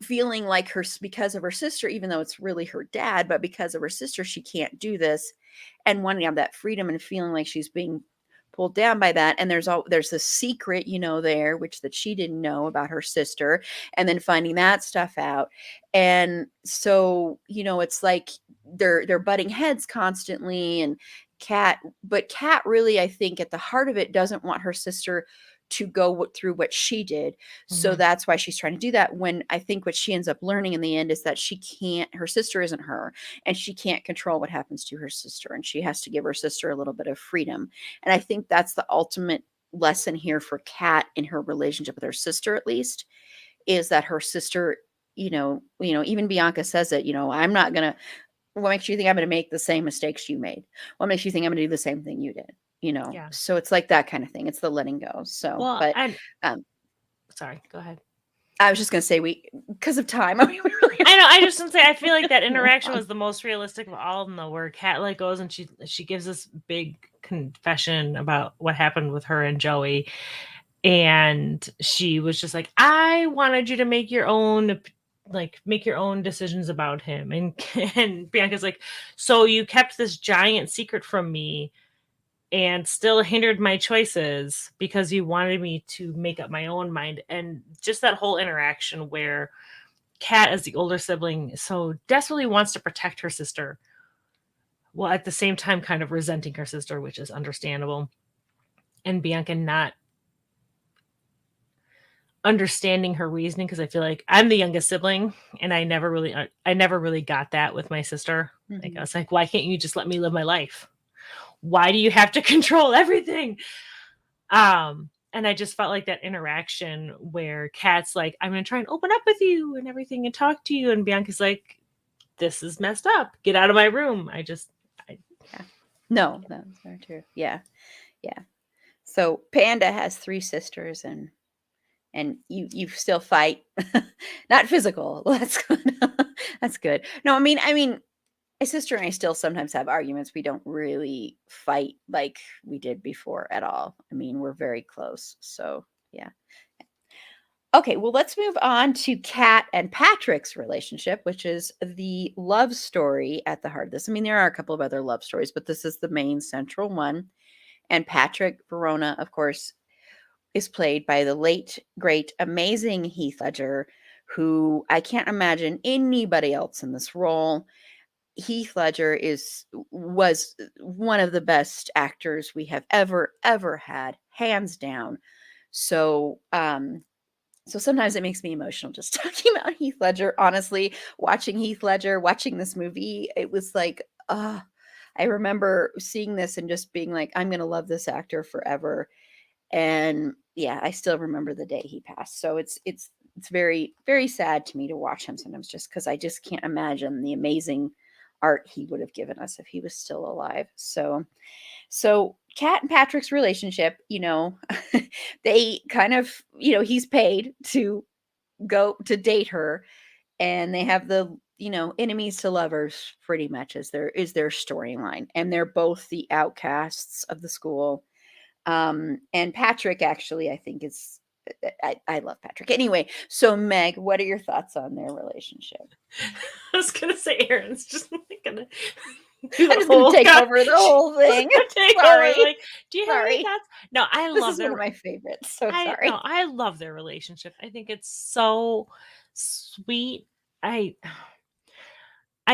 feeling like because of her sister, even though it's really her dad, but because of her sister, she can't do this, and wanting to have that freedom and feeling like she's being pulled down by that. And there's this secret, there, which that she didn't know about her sister, and then finding that stuff out. And so, it's like they're butting heads constantly. And Kat really, I think at the heart of it, doesn't want her sister to go through what she did. So that's why she's trying to do that, when I think what she ends up learning in the end is that her sister isn't her, and she can't control what happens to her sister, and she has to give her sister a little bit of freedom. And I think that's the ultimate lesson here for Kat in her relationship with her sister, at least, is that her sister, even Bianca says it, I'm not going to, what makes you think I'm going to make the same mistakes you made? What makes you think I'm going to do the same thing you did? Yeah. So it's like that kind of thing. It's the letting go. So, Well, but sorry, go ahead. I was just going to say, because of time, I mean, we really I know. I just want to say, I feel like that interaction was the most realistic of all of them, though, where Kat like goes and she gives this big confession about what happened with her and Joey, and she was just like, I wanted you to make your own decisions about him, and Bianca's like, so you kept this giant secret from me and still hindered my choices because you wanted me to make up my own mind. And just that whole interaction where Kat, as the older sibling, so desperately wants to protect her sister, while at the same time kind of resenting her sister, which is understandable. And Bianca not understanding her reasoning, because I feel like I'm the youngest sibling and I never really got that with my sister. Like, I was like, why can't you just let me live my life? Why do you have to control everything? And I just felt like that interaction where Kat's like, I'm going to try and open up with you and everything and talk to you. And Bianca's like, this is messed up. Get out of my room. No, that's very true. Yeah. Yeah. So Panda has 3 sisters, and you still fight, not physical. Well, that's good. That's good. No, I mean, my sister and I still sometimes have arguments. We don't really fight like we did before at all. I mean, we're very close. So, yeah. Okay, well, let's move on to Kat and Patrick's relationship, which is the love story at the heart of this. I mean, there are a couple of other love stories, but this is the main central one. And Patrick Verona, of course, is played by the late, great, amazing Heath Ledger, who I can't imagine anybody else in this role. Heath Ledger was one of the best actors we have ever had, hands down. So so sometimes it makes me emotional just talking about Heath Ledger. Honestly, watching Heath Ledger, watching this movie, it was like, I remember seeing this and just being like, I'm going to love this actor forever. And yeah, I still remember the day he passed. So it's very, very sad to me to watch him sometimes, just because I just can't imagine the amazing art he would have given us if he was still alive. So Kat and Patrick's relationship, they kind of, he's paid to go to date her, and they have the enemies to lovers pretty much is their storyline, and they're both the outcasts of the school. And Patrick actually, I think is I love Patrick. Anyway, so Meg, what are your thoughts on their relationship? I was gonna say Aaron's just like gonna do I'm the just gonna whole take over the whole thing. take Sorry. over. Like, do you have any Sorry. thoughts? No, I This love is one their of my favorites. So I sorry. no, I love their relationship. I think it's so sweet. I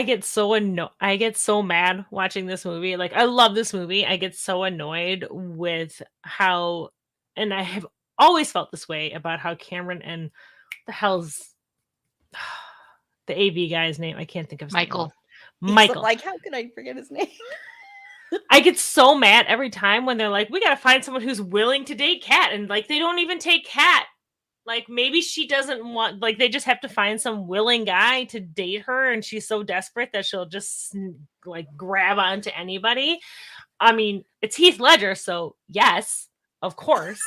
get so I get so mad watching this movie. Like, I love this movie. I get so annoyed with how, and I have always felt this way about how Cameron and the hell's the AV guy's name. I can't think of his Michael. name. Michael. Like, how could I forget his name? I get so mad every time when they're like, we gotta find someone who's willing to date Kat, and like they don't even take Kat. Like, maybe she doesn't want, like, they just have to find some willing guy to date her, and she's so desperate that she'll just like grab onto anybody. I mean, it's Heath Ledger, so yes, of course.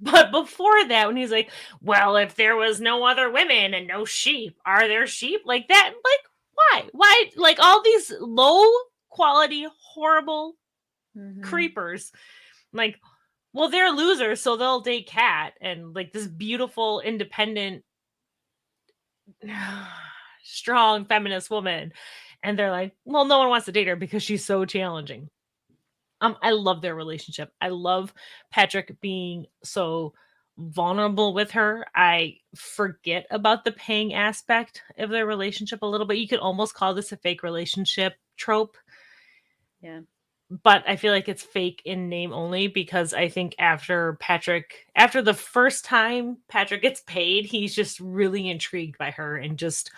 But before that, when he's like, well, if there was no other women and no sheep, are there sheep? Like that, like, why? Why? Like, all these low quality, horrible Mhm. creepers, like, well, they're losers, so they'll date Kat, and like this beautiful, independent, strong feminist woman, and they're like, well, no one wants to date her because she's so challenging. I love their relationship. I love Patrick being so vulnerable with her. I forget about the paying aspect of their relationship a little bit. You could almost call this a fake relationship trope. Yeah. But I feel like it's fake in name only, because I think after the first time Patrick gets paid, he's just really intrigued by her and just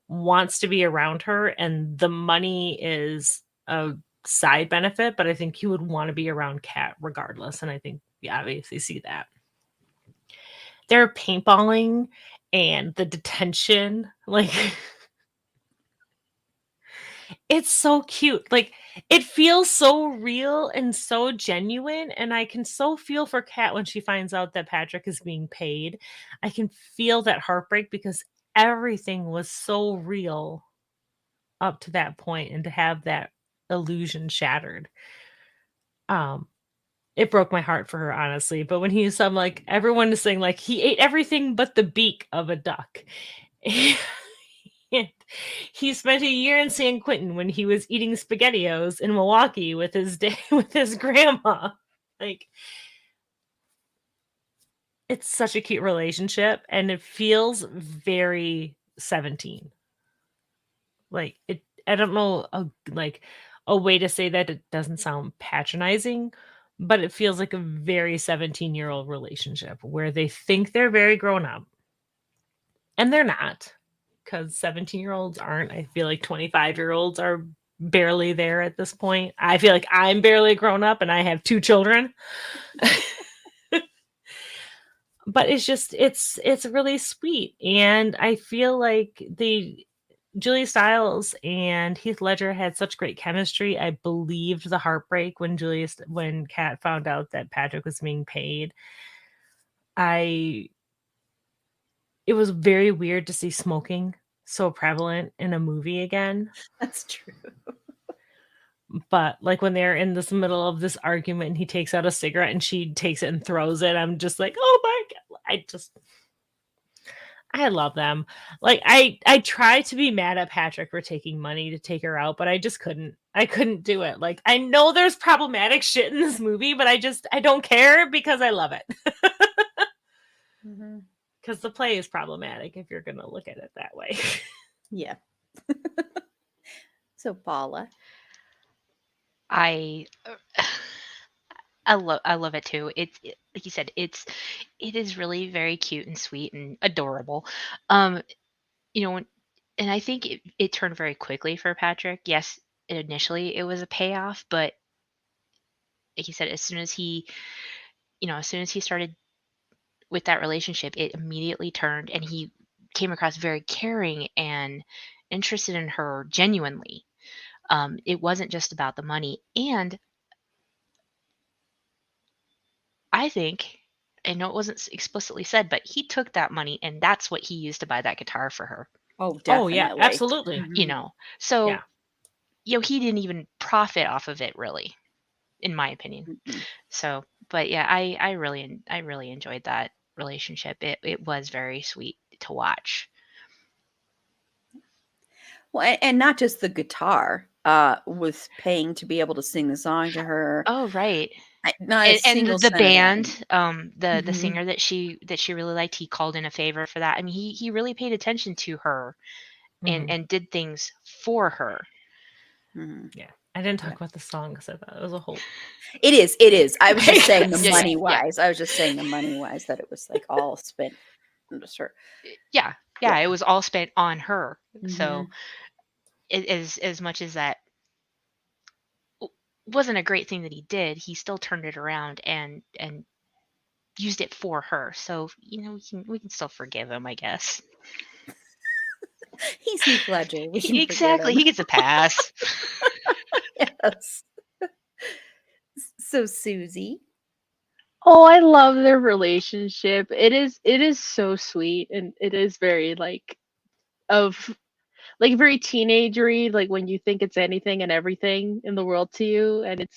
wants to be around her. And the money is a side benefit, but I think he would want to be around Kat regardless. And I think we obviously see that. They're paintballing and the detention, like it's so cute. Like, it feels so real and so genuine, and I can so feel for Kat when she finds out that Patrick is being paid. I can feel that heartbreak because everything was so real up to that point, and to have that illusion shattered. It broke my heart for her, honestly. But when he's like, everyone is saying like he ate everything but the beak of a duck. And he spent a year in San Quentin when he was eating SpaghettiOs in Milwaukee with his with his grandma. Like, it's such a cute relationship, and it feels very 17. Like, it, I don't know, a way to say that it doesn't sound patronizing, but it feels like a very 17-year-old relationship where they think they're very grown up, and they're not. Because 17-year-olds aren't. I feel like 25-year-olds are barely there at this point. I feel like I'm barely grown up and I have 2 children. But it's just, it's really sweet. And I feel like Julia Stiles and Heath Ledger had such great chemistry. I believed the heartbreak when Kat found out that Patrick was being paid. It was very weird to see smoking so prevalent in a movie again. That's true. But like when they're in this middle of this argument and he takes out a cigarette and she takes it and throws it, I'm just like, oh my God. I love them. Like, I tried to be mad at Patrick for taking money to take her out, but I just couldn't. I couldn't do it. Like, I know there's problematic shit in this movie, but I don't care because I love it. Mhm. Because the play is problematic if you're going to look at it that way. Yeah. So Paula. I love it too. Like you said, it is really very cute and sweet and adorable. Um, and I think it turned very quickly for Patrick. Yes, initially it was a payoff, but like you said, as soon as he started with that relationship, it immediately turned, and he came across very caring and interested in her genuinely. It wasn't just about the money. And I think, I know it wasn't explicitly said, but he took that money and that's what he used to buy that guitar for her. Oh, Oh yeah, definitely. absolutely. you Mhm. know. So, Yeah. he didn't even profit off of it really, in my opinion. Mm-mm. So, but yeah, I really enjoyed that relationship. It was very sweet to watch. Well, and not just the guitar, was paying to be able to sing the song to her. Oh, right. Not a And single the cent of that. band, the Mhm. singer that she really liked, he called in a favor for that. I mean, he really paid attention to her Mhm. and did things for her. Mhm. Yeah. I didn't Yeah. talk about the song because I thought it was a whole It is, it is. I was just saying the Yeah, yeah, money yeah. wise. I was just saying the money wise that it was, like, all spent on just her. Yeah. Yeah. Yeah, it was all spent on her. So, Mhm. as much as that wasn't a great thing that he did, he still turned it around and used it for her. So, we can still forgive him, I guess. He's Heath Ledger. We can forgive Exactly. him. He gets a pass. Yes. So, Susie. Oh, I love their relationship. It is so sweet, and it is very of like very teenagery, like when you think it's anything and everything in the world to you, and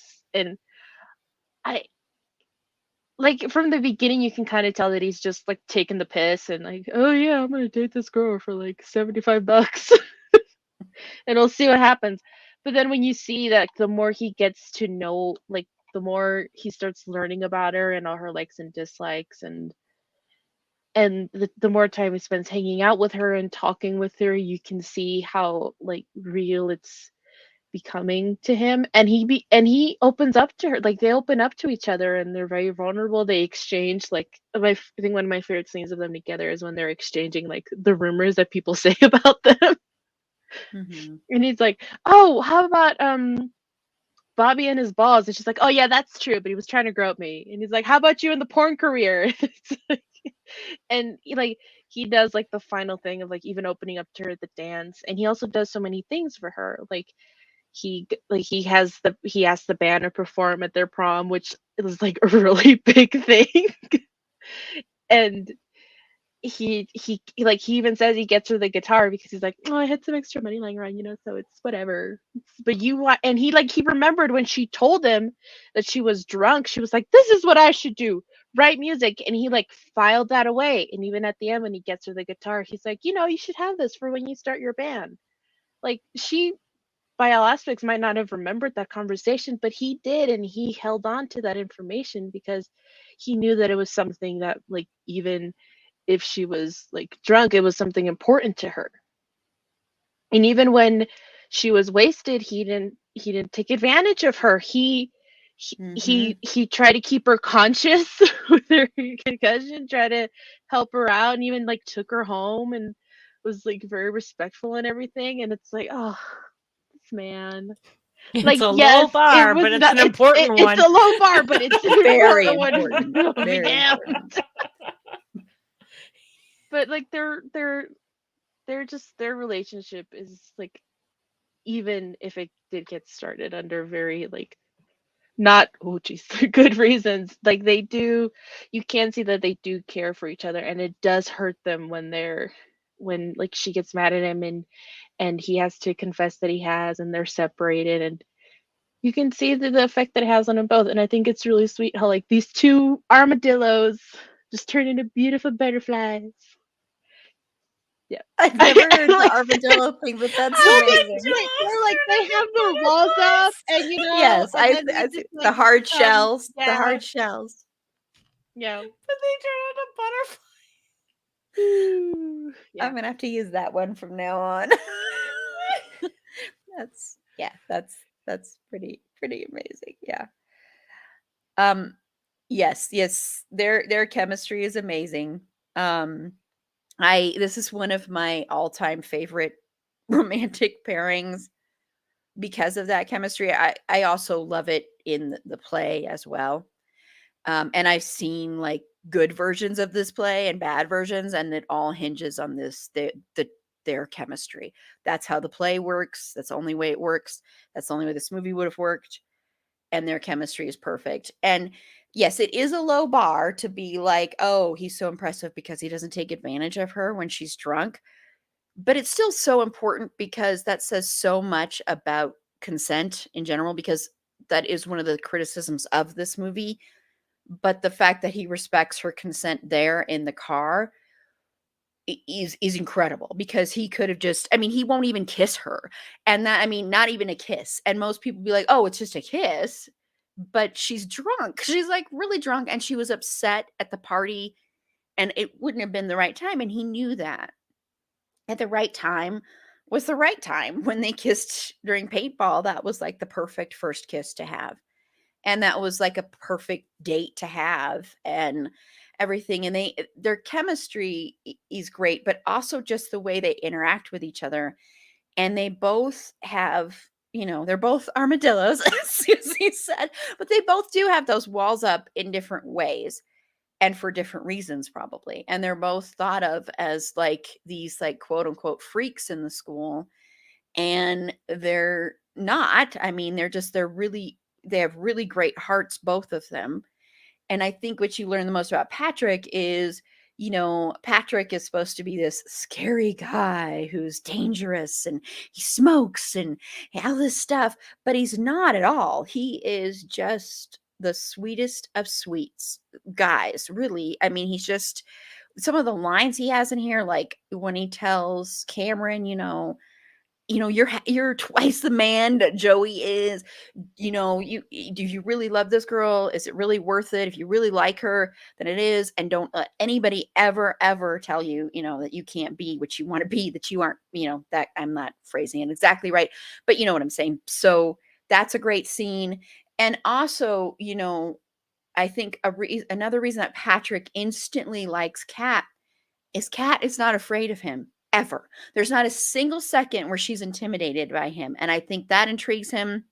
I like from the beginning you can kind of tell that he's just like taking the piss and like, oh yeah, I'm gonna date this girl for like $75 and we'll see what happens. But then when you see that the more he gets to know, like the more he starts learning about her and all her likes and dislikes, and the more time he spends hanging out with her and talking with her, you can see how like real it's becoming to him, and he opens up to her, like they open up to each other and they're very vulnerable. They exchange like I think one of my favorite scenes of them together is when they're exchanging like the rumors that people say about them. Mhm. And he's like, oh, how about Bobby and his balls? And she's like, oh yeah, that's true, but he was trying to grope me. And he's like, how about you in the porn career? It's like- and he does like the final thing of like even opening up to her at the dance, and he also does so many things for her. Like he asked the band to perform at their prom, which was like a really big thing. And he even says he gets her the guitar because he's like, oh, I had some extra money lying around, so it's whatever. But you want, and he remembered when she told him that she was drunk, she was like, this is what I should do, write music. And he like filed that away. And even at the end when he gets her the guitar, he's like, you should have this for when you start your band. Like she, by all aspects, might not have remembered that conversation, but he did, and he held on to that information because he knew that it was something that like even if she was like drunk, it was something important to her. And even when she was wasted, he didn't take advantage of her. Mhm. He tried to keep her conscious with her concussion, try to help her out, and even like took her home and was like very respectful and everything. And it's like, oh, this man. It's Like, a low yes, it bar, was but it's not. an important It's one. a low bar, but it's an Very important one. important. I'll be Very damned. important. But like they're just their relationship is like, even if it did get started under very like not, oh geez, good reasons, like they do, you can see that they do care for each other, and it does hurt them when like she gets mad at him and he has to confess that he has, and they're separated, and you can see the effect that it has on them both. And I think it's really sweet how like these two armadillos just turn into beautiful butterflies. Yeah. I've never heard the Like, armadillo thing, but that's well, amazing. they have their walls up, and Yes, and then they I see just the like hard become, shells, the yeah, hard shells. yeah. But they turn into butterflies. Yeah. I'm gonna have to use that one from now on. Yeah, that's pretty amazing. Yeah. Um, yes, yes, their chemistry is amazing. Um, I this is one of my all-time favorite romantic pairings because of that chemistry. I also love it in the play as well. And I've seen like good versions of this play and bad versions, and it all hinges on their chemistry. That's how the play works. That's the only way it works. That's the only way this movie would have worked. And their chemistry is perfect. And yes, it is a low bar to be like, oh, he's so impressive because he doesn't take advantage of her when she's drunk. but it's still so important because that says so much about consent in general, because that is one of the criticisms of this movie. But the fact that he respects her consent there in the car is incredible, because he could have just, I mean, he won't even kiss her. And that, I mean, not even a kiss. And most people be like, "Oh, it's just a kiss." But she's drunk. She's like really drunk, and she was upset at the party, and it wouldn't have been the right time, and he knew that. At the right time was the right time. When they kissed during paintball, that was like the perfect first kiss to have. And that was like a perfect date to have, and everything. And their chemistry is great, but also just the way they interact with each other. And they both have, they're both armadillos, as Susie said, but they both do have those walls up in different ways and for different reasons, probably. And they're both thought of as like these, like, quote unquote freaks in the school. And they're not. I mean, they have really great hearts, both of them. And I think what you learn the most about Patrick is, Patrick is supposed to be this scary guy who's dangerous, and he smokes and all this stuff, but he's not at all. He is just the sweetest of sweets guys, really. I mean, he's just, some of the lines he has in here, like when he tells Cameron, you're twice the man that Joey is. Do you really love this girl? Is it really worth it? If you really like her, then it is. And don't let anybody ever tell you, that you can't be what you want to be, that you aren't, that, I'm not phrasing it exactly right, but you know what I'm saying. So that's a great scene. And also, I think another reason that Patrick instantly likes Kat is not afraid of him. Ever. There's not a single second where she's intimidated by him. And I think that intrigues him.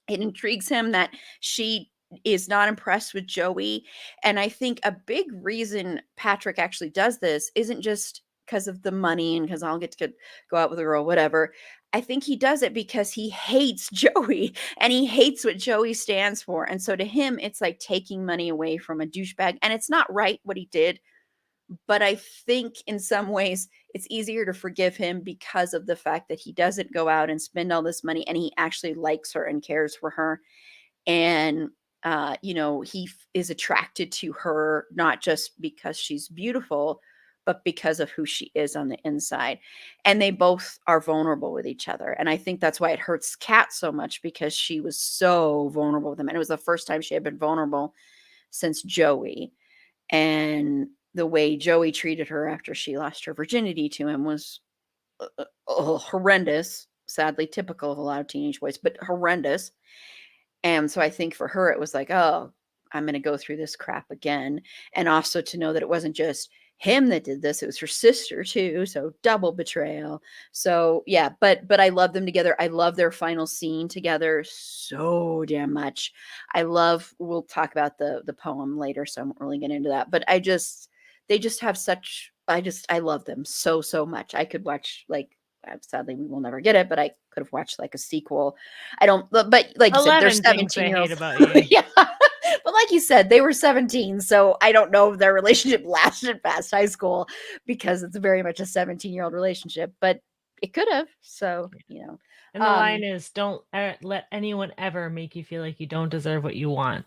It intrigues him that she is not impressed with Joey. And I think a big reason Patrick actually does this isn't just because of the money and because I'll get to go out with a girl, whatever. I think he does it because he hates Joey, and he hates what Joey stands for. And so to him, it's like taking money away from a douchebag. And it's not right what he did. But I think in some ways it's easier to forgive him because of the fact that he doesn't go out and spend all this money, and he actually likes her and cares for her. And, he is attracted to her, not just because she's beautiful, but because of who she is on the inside. And they both are vulnerable with each other. And I think that's why it hurts Kat so much, because she was so vulnerable with him. And it was the first time she had been vulnerable since Joey. And the way Joey treated her after she lost her virginity to him was horrendous, sadly typical of a lot of teenage boys, but horrendous. And so I think for her, it was like, oh, I'm going to go through this crap again. And also to know that it wasn't just him that did this, it was her sister too. So double betrayal. So yeah, but I love them together. I love their final scene together so damn much. We'll talk about the poem later, so I won't really get into that. But they just have such, I love them so much. I could watch, like, sadly we will never get it, but I could have watched like a sequel. I don't, but like you said, they're 17-year-olds. About you. Yeah. But like you said, they were 17. So I don't know if their relationship lasted past high school, because it's very much a 17-year-old relationship, but it could have. So, And the line is, don't let anyone ever make you feel like you don't deserve what you want.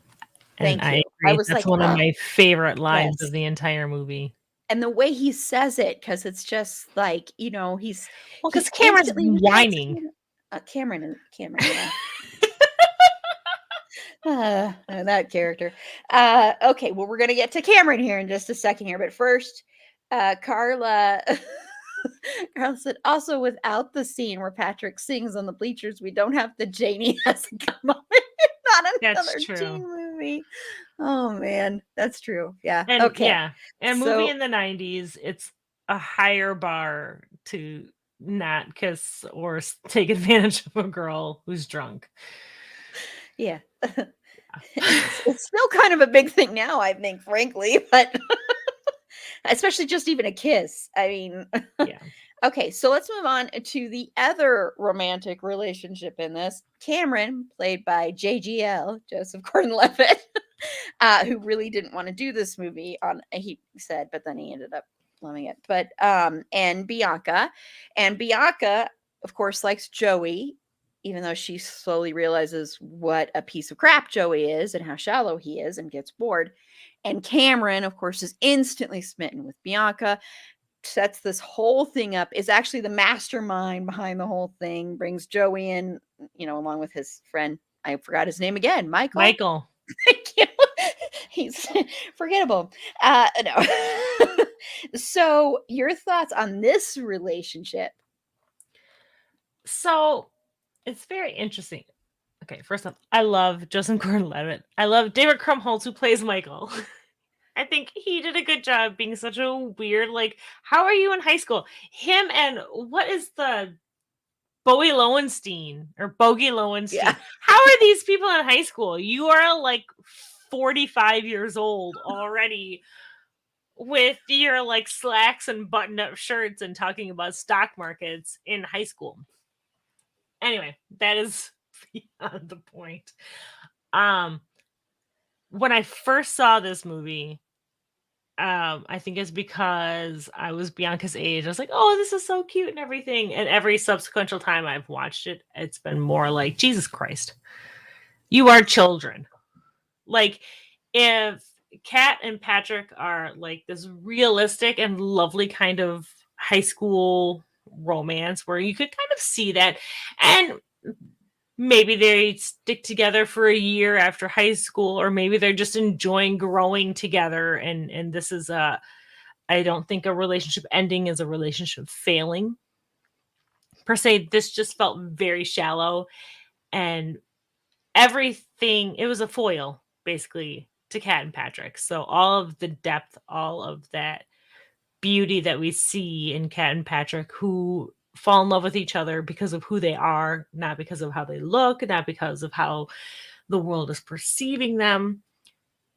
And thank you. I agree. I was That's like, one of my favorite lines yes. of the entire movie. And the way he says it, because it's just like, he's, Well, because Cameron's whining. Cameron, yeah. That character. Okay, well, we're gonna get to Cameron here in just a second here, but first, Carla said, also, without the scene where Patrick sings on the bleachers, we don't have the Janie has a good moment. Not another That's true. teen movie. Oh man, that's true. Yeah. And okay. yeah, and a movie in the 90s, it's a higher bar to not kiss or take advantage of a girl who's drunk. Yeah. It's still kind of a big thing now, I think, frankly, but especially just even a kiss. I mean, yeah. Okay, so let's move on to the other romantic relationship in this. Cameron, played by JGL, Joseph Gordon-Levitt, who really didn't want to do this movie, he said, but then he ended up loving it. But and Bianca, of course, likes Joey, even though she slowly realizes what a piece of crap Joey is and how shallow he is, and gets bored. And Cameron, of course, is instantly smitten with Bianca, sets this whole thing up, is actually the mastermind behind the whole thing, brings Joey in, along with his friend. I forgot his name again. Michael. Thank you. He's forgettable. No. So your thoughts on this relationship? So it's very interesting. Okay, first up, I love Joseph Gordon-Levitt. I love David Krumholtz, who plays Michael. I think he did a good job being such a weird, how are you in high school? Him and what is the Bowie Lowenstein or Bogey Lowenstein? Yeah. How are these people in high school? You are 45 years old already with your slacks and button-up shirts and talking about stock markets in high school. Anyway, that is beyond the point. When I first saw this movie, I think it's because I was Bianca's age. I was like, oh, this is so cute and everything. And every subsequent time I've watched it, it's been more like, Jesus Christ, you are children. If Kat and Patrick are this realistic and lovely kind of high school romance where you could kind of see that, and maybe they stick together for a year after high school, or maybe they're just enjoying growing together, and this is I don't think a relationship ending is a relationship failing per se. This just felt very shallow, and everything, it was a foil basically to Kat and Patrick. So all of the depth, all of that beauty that we see in Kat and Patrick, who fall in love with each other because of who they are, not because of how they look, not because of how the world is perceiving them.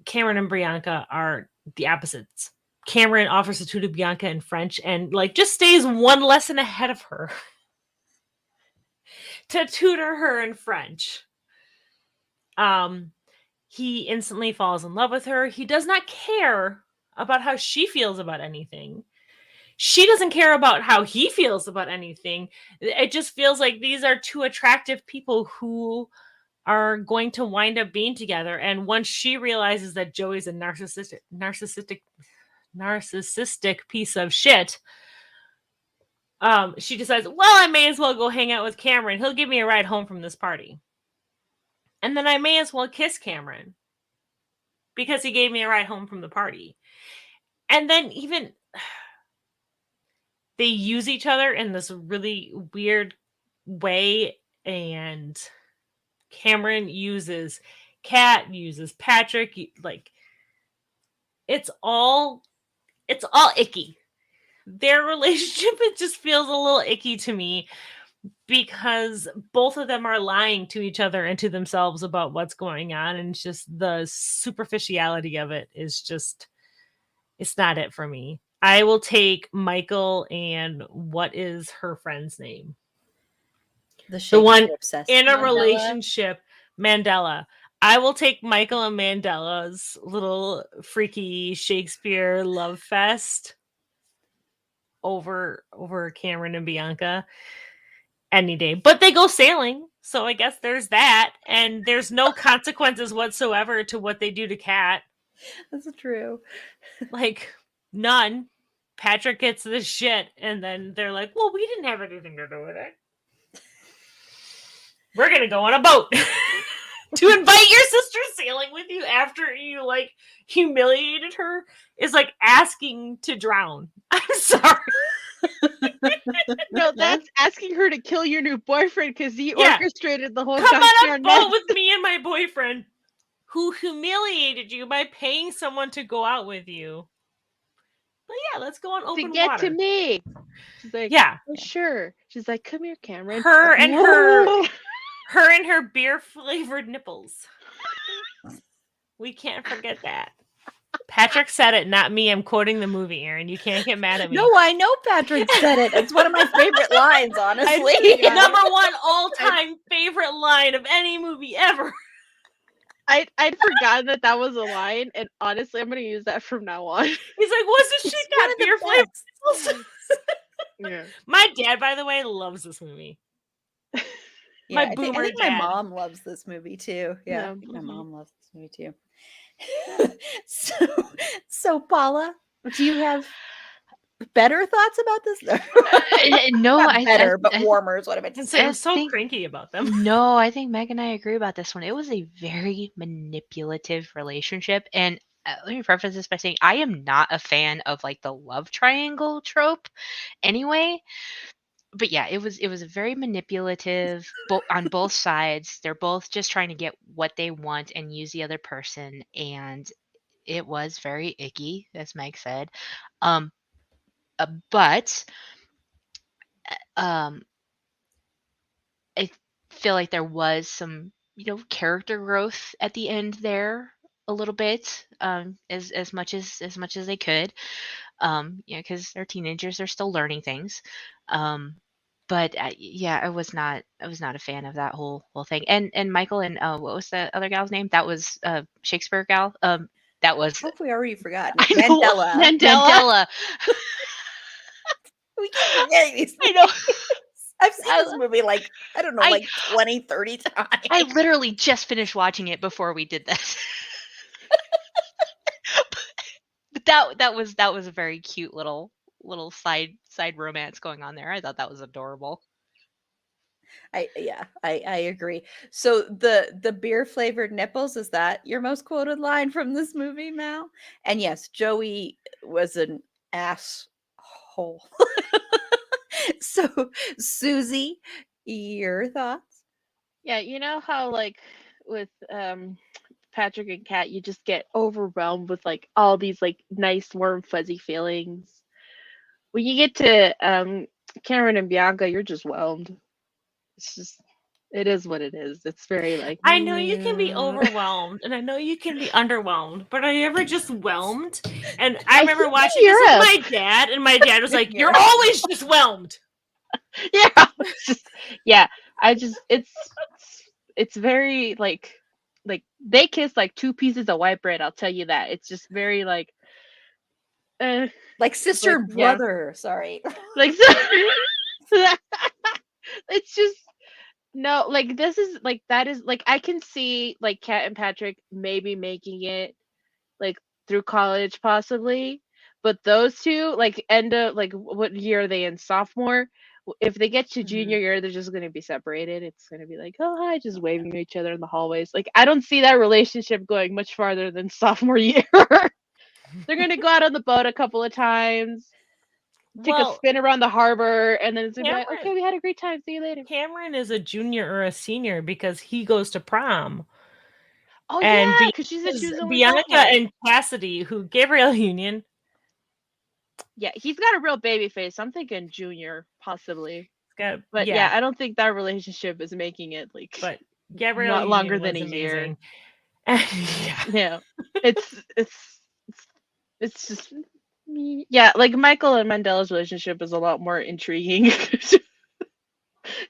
Cameron and Bianca are the opposites. Cameron offers to tutor Bianca in French and just stays one lesson ahead of her to tutor her in French. He instantly falls in love with her. He does not care about how she feels about anything. She doesn't care about how he feels about anything. It just feels like these are two attractive people who are going to wind up being together. And once she realizes that Joey's a narcissistic piece of shit, she decides, well, I may as well go hang out with Cameron. He'll give me a ride home from this party. And then I may as well kiss Cameron because he gave me a ride home from the party. And then even they use each other in this really weird way, and Cameron uses Kat, uses Patrick, it's all icky. Their relationship, it just feels a little icky to me because both of them are lying to each other and to themselves about what's going on, and it's just the superficiality of it is just, it's not it for me. I will take Michael and what is her friend's name? The one in a relationship, Mandela. I will take Michael and Mandela's little freaky Shakespeare love fest over Cameron and Bianca any day. But they go sailing, so I guess there's that. And there's no consequences whatsoever to what they do to Kat. That's true. None. Patrick gets this shit, and then they're like, well, we didn't have anything to do with it. We're going to go on a boat to invite your sister sailing with you after you, humiliated her is asking to drown. I'm sorry. No, that's asking her to kill your new boyfriend because he orchestrated the whole Come on a boat with me and my boyfriend who humiliated you by paying someone to go out with you. But yeah, let's go on open to get water. To me. She's like, yeah, oh, sure. She's like, come here, Cameron. Her and her beer flavored nipples. We can't forget that. Patrick said it, not me. I'm quoting the movie, Aaron. You can't get mad at me. No, I know Patrick said it. It's one of my favorite lines, honestly. Number one all-time favorite line of any movie ever. I'd forgotten that was a line, and honestly, I'm gonna use that from now on. He's like, "What's this shit It's one got of the beer flavor?" best. Yeah. My dad, by the way, loves this movie. Yeah, My I boomer think my dad. mom loves this movie too. Yeah, Yeah, I think my mhm. mom loves this movie too. so, so Paula, do you have better thoughts about this? No, Not better, but warmer is what I meant to And say. so I I'm so think- cranky about them. No, I think Meg and I agree about this one. It was a very manipulative relationship. And let me preface this by saying I am not a fan of like the love triangle trope anyway. But yeah, it was a very manipulative on both sides. They're both just trying to get what they want and use the other person. And it was very icky, as Meg said. But um I feel like there was some, character growth at the end there a little bit, as much as they could, because they're teenagers, they're still learning things, but yeah, I was not a fan of that whole thing. And Michael and what was the other gal's name? That was Shakespeare gal. That was Hopefully, I already forgotten. I know, Mandela. Mandela. We keep forgetting these I know. names. I've seen this I- movie like, I don't know, I- like 20, 30 times. I literally just finished watching it before we did this. But that was a very cute little side romance going on there. I thought that was adorable. I agree. So the beer flavored nipples, is that your most quoted line from this movie, Mal? And yes, Joey was an asshole. So Susie, your thoughts? Yeah, you know how like with Patrick and Kat, you just get overwhelmed with like all these like nice, warm, fuzzy feelings. When you get to Cameron and Bianca, you're just whelmed. It's just, it is what it is. It's very like I know you can be "Mm." overwhelmed, and I know you can be underwhelmed, but are you ever just whelmed? And I I remember think watching this you're with my dad, and my dad was like, "You're You're- always just whelmed." Yeah, it's just yeah. I just it's very like they kiss like two pieces of white bread. I'll tell you that. It's just very like Like sister and yeah. brother. Sorry. like it's just no, like this is like that is like I can see like Kat and Patrick maybe making it like through college possibly, but those two like end up like what year are they in, sophomore? If they get to junior year, they're just going to be separated. It's going to be like, oh hi, just waving to each other in the hallways. Like I don't see that relationship going much farther than sophomore year. They're going to go out on the boat a couple of times, take a Well, spin around the harbor, and then it's gonna be like, Cameron- okay, we had a great time. See you later. Cameron is a junior or a senior because he goes to prom. Oh And yeah, because she's a Bianca and Cassidy, who Gabrielle Union, yeah, he's got a real baby face. I'm thinking junior possibly, got, but yeah, I don't think that relationship is making it like but Gabrielle not longer Union than was a year. amazing. Yeah. Yeah, it's just yeah, like Michael and Mandela's relationship is a lot more intriguing.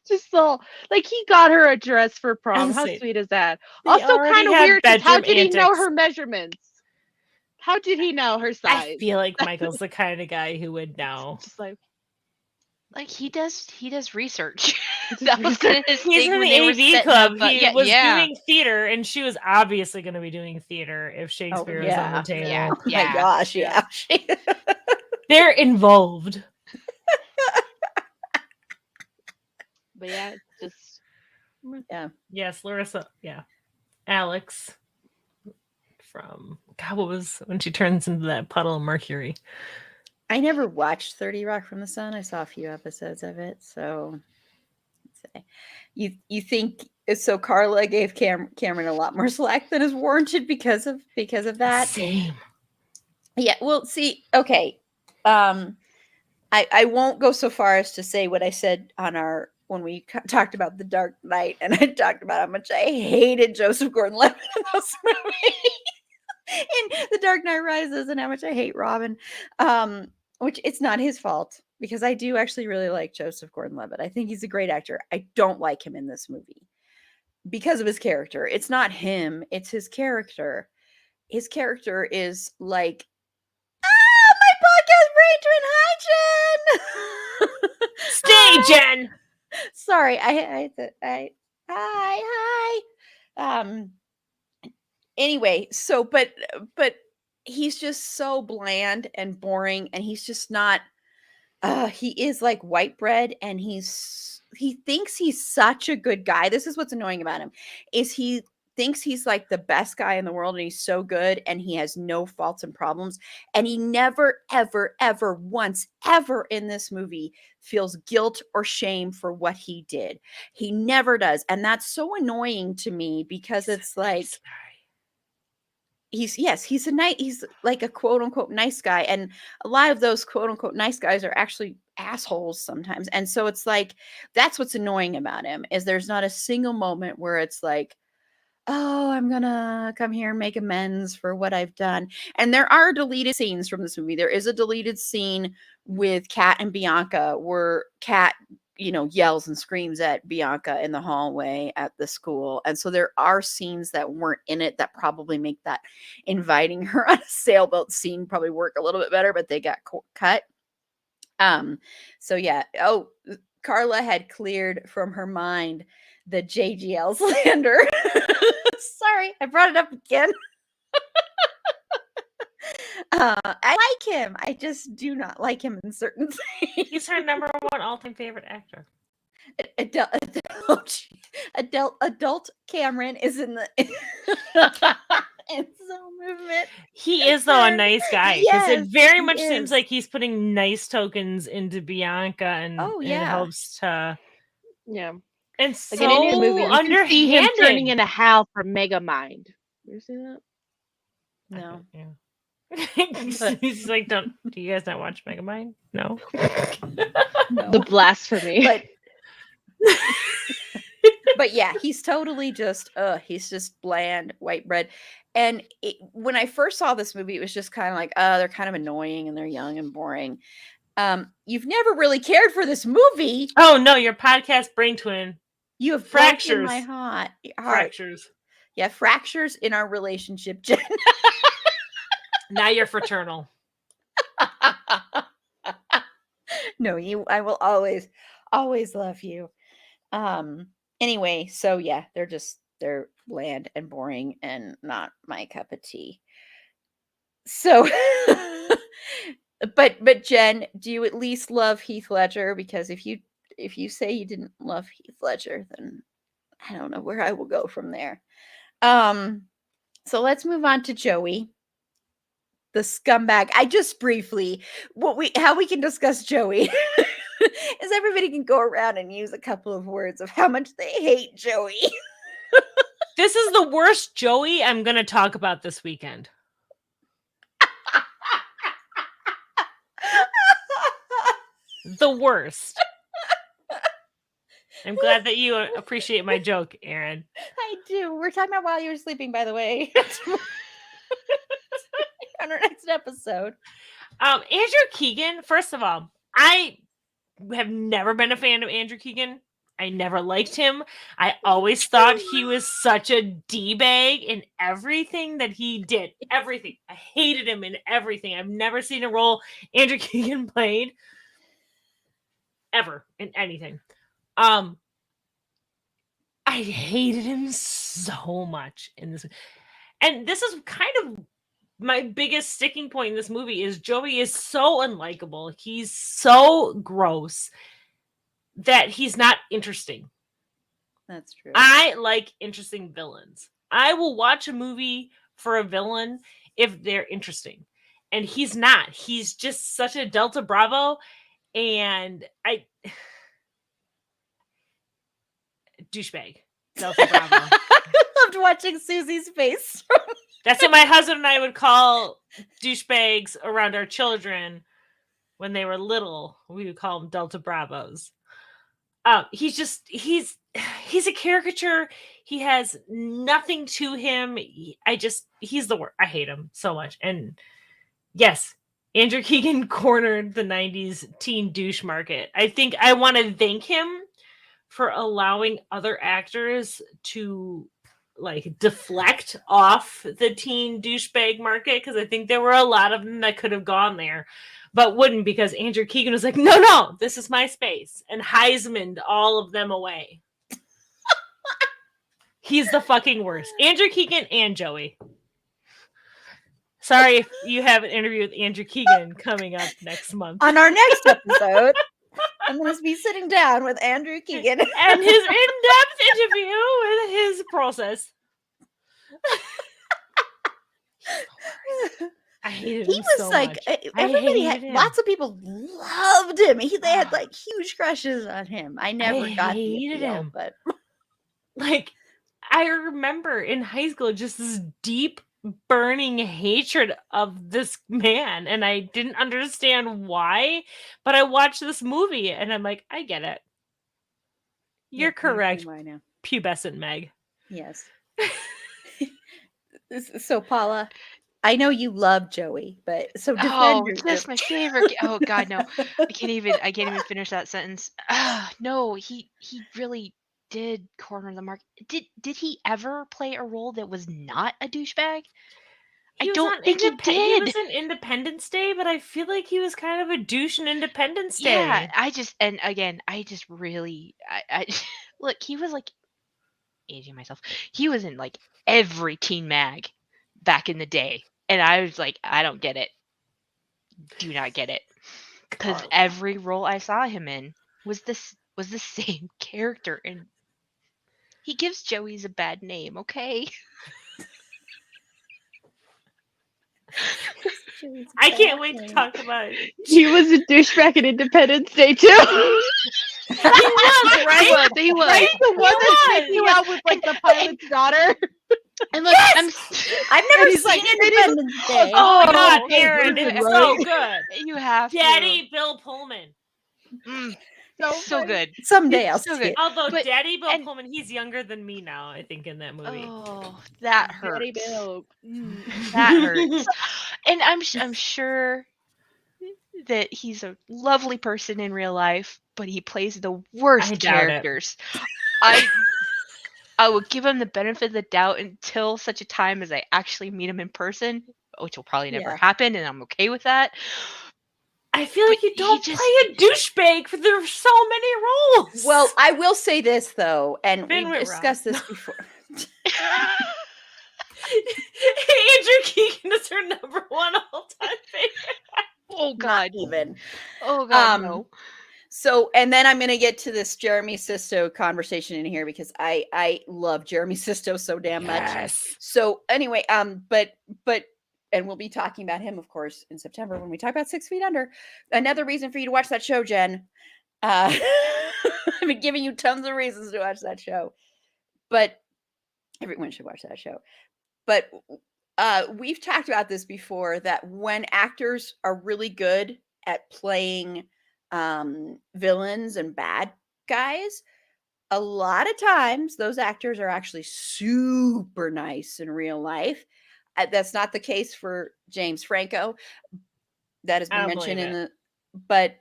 Just so like he got her a dress for prom. How Honestly, sweet is that? they Also already kind of had weird 'cause how bedroom did he know antics. her measurements? How did he know her I size? feel like Michael's the kind of guy who would know. Just like Like he does research. just That was research. his He's thing in when the they were AV setting club. up, He was doing theater, and she was obviously going to be doing theater if Shakespeare was on the yeah. table. Yeah. Oh my gosh, yeah. They're involved. But yeah, it's just Yes, Larissa. Yeah. Alex from, God, what was when she turns into that puddle of mercury? I never watched 30 Rock from the Sun. I saw a few episodes of it. So let's say you think so Carla gave Cameron a lot more slack than is warranted because of that. Same. Yeah, well, see, okay. I won't go so far as to say what I said on our when we talked about The Dark Knight, and I talked about how much I hated Joseph Gordon-Levitt in this movie, in The Dark Knight Rises, and how much I hate Robin. Which it's not his fault because I do actually really like Joseph Gordon-Levitt. I think he's a great actor. I don't like him in this movie. because of his character. It's not him, it's his character. His character is like, my podcast brain. Stay, Jen. Sorry, hi. Anyway, so but he's just so bland and boring, and he's just not. He is like white bread, and he thinks he's such a good guy. This is what's annoying about him, is he thinks he's like the best guy in the world, and he's so good, and he has no faults and problems, and he never ever once ever in this movie feels guilt or shame for what he did. He never does, and that's so annoying to me, because it's like, he's like a quote unquote nice guy, and a lot of those quote unquote nice guys are actually assholes sometimes. And so it's like, that's what's annoying about him, is there's not a single moment where it's like, oh, I'm gonna come here and make amends for what I've done. And there are deleted scenes from this movie. There is a deleted scene with Kat and Bianca where Kat, yells and screams at Bianca in the hallway at the school. And so there are scenes that weren't in it that probably make that inviting her on a sailboat scene probably work a little bit better, but they got cut. So yeah. Oh, Carla had cleared from her mind the JGL slander. Sorry, I brought it up again. I like him. I just do not like him in certain things. He's her number one all-time favorite actor. Adult Cameron is in the incel movement. He is, though, a nice guy, because Yes, it very he much is. seems like he's putting nice tokens into Bianca, and Oh, and yeah. helps to, Yeah. and Like so in any movie, you can see him turning underhanded. into Hal from Megamind. You ever seen that? No. Yeah. He's like, do you guys not watch Megamind? No. No. The blasphemy. But yeah, he's totally just he's just bland white bread. And when I first saw this movie, it was just kind of like, they're kind of annoying, and they're young and boring. You've never really cared for this movie. Oh no, your podcast brain twin. You have Fractures. broken my heart. Fractures. Yeah, fractures in our relationship, Jen. Now you're fraternal. No, I will always love you. Anyway, so yeah, they're bland and boring and not my cup of tea. So but Jen, do you at least love Heath Ledger? Because if you say you didn't love Heath Ledger, then I don't know where I will go from there. So let's move on to Joey, the scumbag. I just briefly, how we can discuss Joey is everybody can go around and use a couple of words of how much they hate Joey. This is the worst Joey I'm going to talk about this weekend. The worst. I'm glad that you appreciate my joke, Aaron. I do. We're talking about while you were sleeping, by the way. On our next episode. Andrew Keegan, first of all, I have never been a fan of Andrew Keegan. I never liked him. I always thought he was such a D-bag in everything that he did. Everything. I hated him in everything. I've never seen a role Andrew Keegan played ever in anything. I hated him so much in this. And this is kind of my biggest sticking point in this movie is Joey is so unlikable. He's so gross that he's not interesting. That's true. I like interesting villains. I will watch a movie for a villain if they're interesting. And he's not. He's just such a Delta Bravo. And douchebag. Delta Bravo. I loved watching Susie's face. That's what my husband and I would call douchebags around our children when they were little. We would call them Delta Bravos. He's a caricature. He has nothing to him. He's the worst. I hate him so much. And yes, Andrew Keegan cornered the 90s teen douche market. I think I want to thank him for allowing other actors to like deflect off the teen douchebag market, because I think there were a lot of them that could have gone there but wouldn't, because Andrew Keegan was like, no, this is my space, and Heisman'd all of them away. He's the fucking worst. Andrew Keegan and Joey. Sorry if you have an interview with Andrew Keegan coming up next month. On our next episode, I'm going to be sitting down with Andrew Keegan. And his in-depth interview with his process. I hated He him was so like, much. everybody hated had, him. lots of people loved him. They had like huge crushes on him. I never got the hated appeal, him. but Like, I remember in high school just this deep burning hatred of this man, and I didn't understand why, but I watched this movie and I'm like, I get it. You're correct, I know. pubescent Meg. Yes. So Paula, I know you love Joey, but so defend Oh, yourself. just my favorite. Oh God, no! I can't even finish that sentence. No, he really did corner the mark. Did he ever play a role that was not a douchebag? I don't think he He did. was in Independence Day, but I feel like he was kind of a douche in Independence Day. Yeah, I just really look. He was like aging myself. He was in like every teen mag back in the day, and I was like, I don't get it. Do not get it, because Carl. every role I saw him in was the same character, and he gives Joey's a bad name. Okay. I can't wait to talk about it. He was a douchebag in Independence Day too. He was, right? He was. Right? The one that's was. making out with like the pilot's daughter. And look, I've never he's seen like, Independence Day. Oh my Oh, god, okay, Aaron, good, it's right? so good. you have to. Daddy Bill Pullman. So funny. good. Someday I'll So see good. it. Although But- Daddy Bill and- Pullman, he's younger than me now, I think, in that movie. Oh, that hurts. Daddy Bill. That hurts. And I'm sure that he's a lovely person in real life, but he plays the worst I doubt it. characters. I would give him the benefit of the doubt until such a time as I actually meet him in person, which will probably never Yeah. happen, and I'm okay with that. I feel like But you he don't just- play a douchebag, for there are so many roles. Well, I will say this though, and Finn we've Whitrock. discussed this before. Andrew Keegan is her number one all-time favorite. Oh Not God. even. Oh God, Um, no. So, and then I'm going to get to this Jeremy Sisto conversation in here because I love Jeremy Sisto so damn much. Yes. So anyway, but and we'll be talking about him, of course, in September when we talk about 6 Feet Under. Another reason for you to watch that show, Jen. I've been giving you tons of reasons to watch that show, but everyone should watch that show. But we've talked about this before, that when actors are really good at playing villains and bad guys, a lot of times those actors are actually super nice in real life. That's not the case for James Franco. That has I been don't mentioned in believe the, but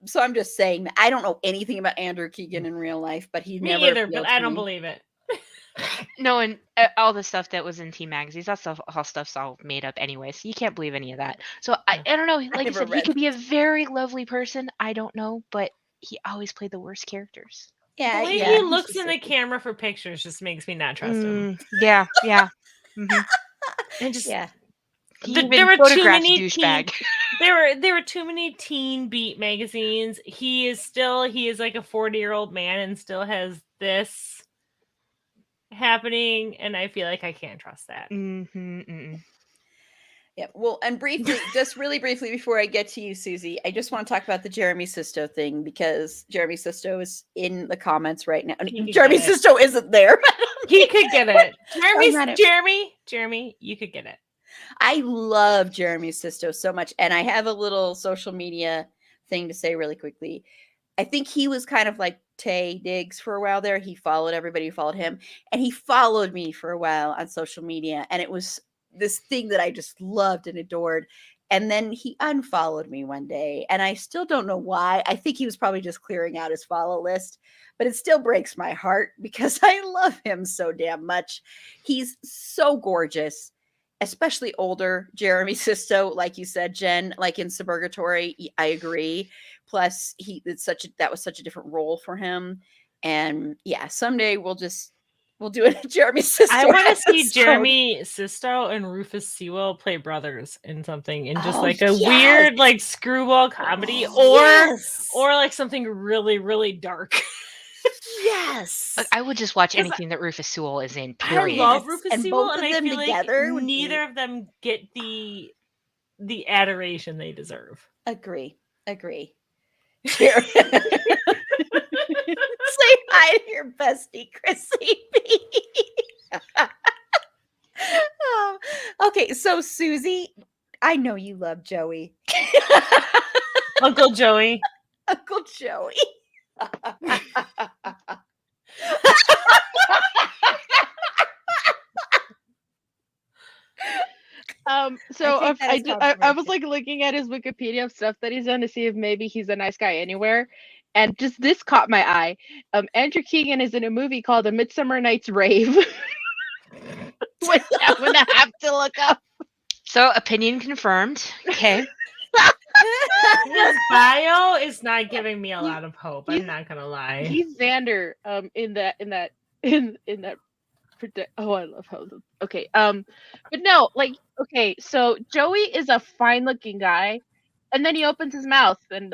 so I'm just saying that I don't know anything about Andrew Keegan in real life, but he Me never either, appealed but to I don't me. believe it. No, and all the stuff that was in teen magazines, that stuff, all stuff's all made up anyway, so you can't believe any of that. So I don't know. Like I never said, he read could be a very lovely person. I don't know, but he always played the worst characters. Yeah, The way yeah, he he's looks just in the a- camera for pictures just makes me not trust him. Yeah. Mhm. And just Yeah, He There even were too photographs many douchebag. there were too many teen beat magazines. He is like a 40-year-old man and still has this happening, and I feel like I can't trust that. yeah. Well, and briefly, just really briefly before I get to you, Susie, I just want to talk about the Jeremy Sisto thing because Jeremy Sisto is in the comments right now. He could Jeremy get it. Sisto isn't there. He could get it. at it. Jeremy, you could get it. I love Jeremy Sisto so much. And I have a little social media thing to say really quickly. I think he was kind of like Tay Diggs for a while there. He followed everybody who followed him. And he followed me for a while on social media. And it was this thing that I just loved and adored. And then he unfollowed me one day, and I still don't know why. I think he was probably just clearing out his follow list, but it still breaks my heart because I love him so damn much. He's so gorgeous, especially older Jeremy Sisto, like you said, Jen, like in Suburgatory. I agree. Plus, that was such a different role for him. And yeah, someday we'll do it. Jeremy Sisto. I want to see episode. Jeremy Sisto and Rufus Sewell play brothers in something, in just Oh, like a yes. weird like screwball comedy, Yes. or like something really really dark. Yes. I would just watch 'Cause anything that Rufus Sewell is in. I Period. love Yes, Rufus and Sewell, both and of I them feel together like would be- neither of them get the adoration they deserve. Agree. Jeremy. Say hi to your bestie, Chrissy B. Oh, okay, so Susie, I know you love Joey. Uncle Joey. Uncle Joey. So I take that I, as ju- I was confirmation. like looking at his Wikipedia of stuff that he's done to see if maybe he's a nice guy anywhere, and just this caught my eye. Andrew Keegan is in a movie called A Midsummer Night's Rave, which I'm gonna have to look up. So opinion confirmed. Okay. His bio is not giving me a He's- lot of hope. he's- I'm not gonna lie. He's Xander. In that. Oh, I love how. Okay. But no, like, okay. So Joey is a fine-looking guy, and then he opens his mouth, and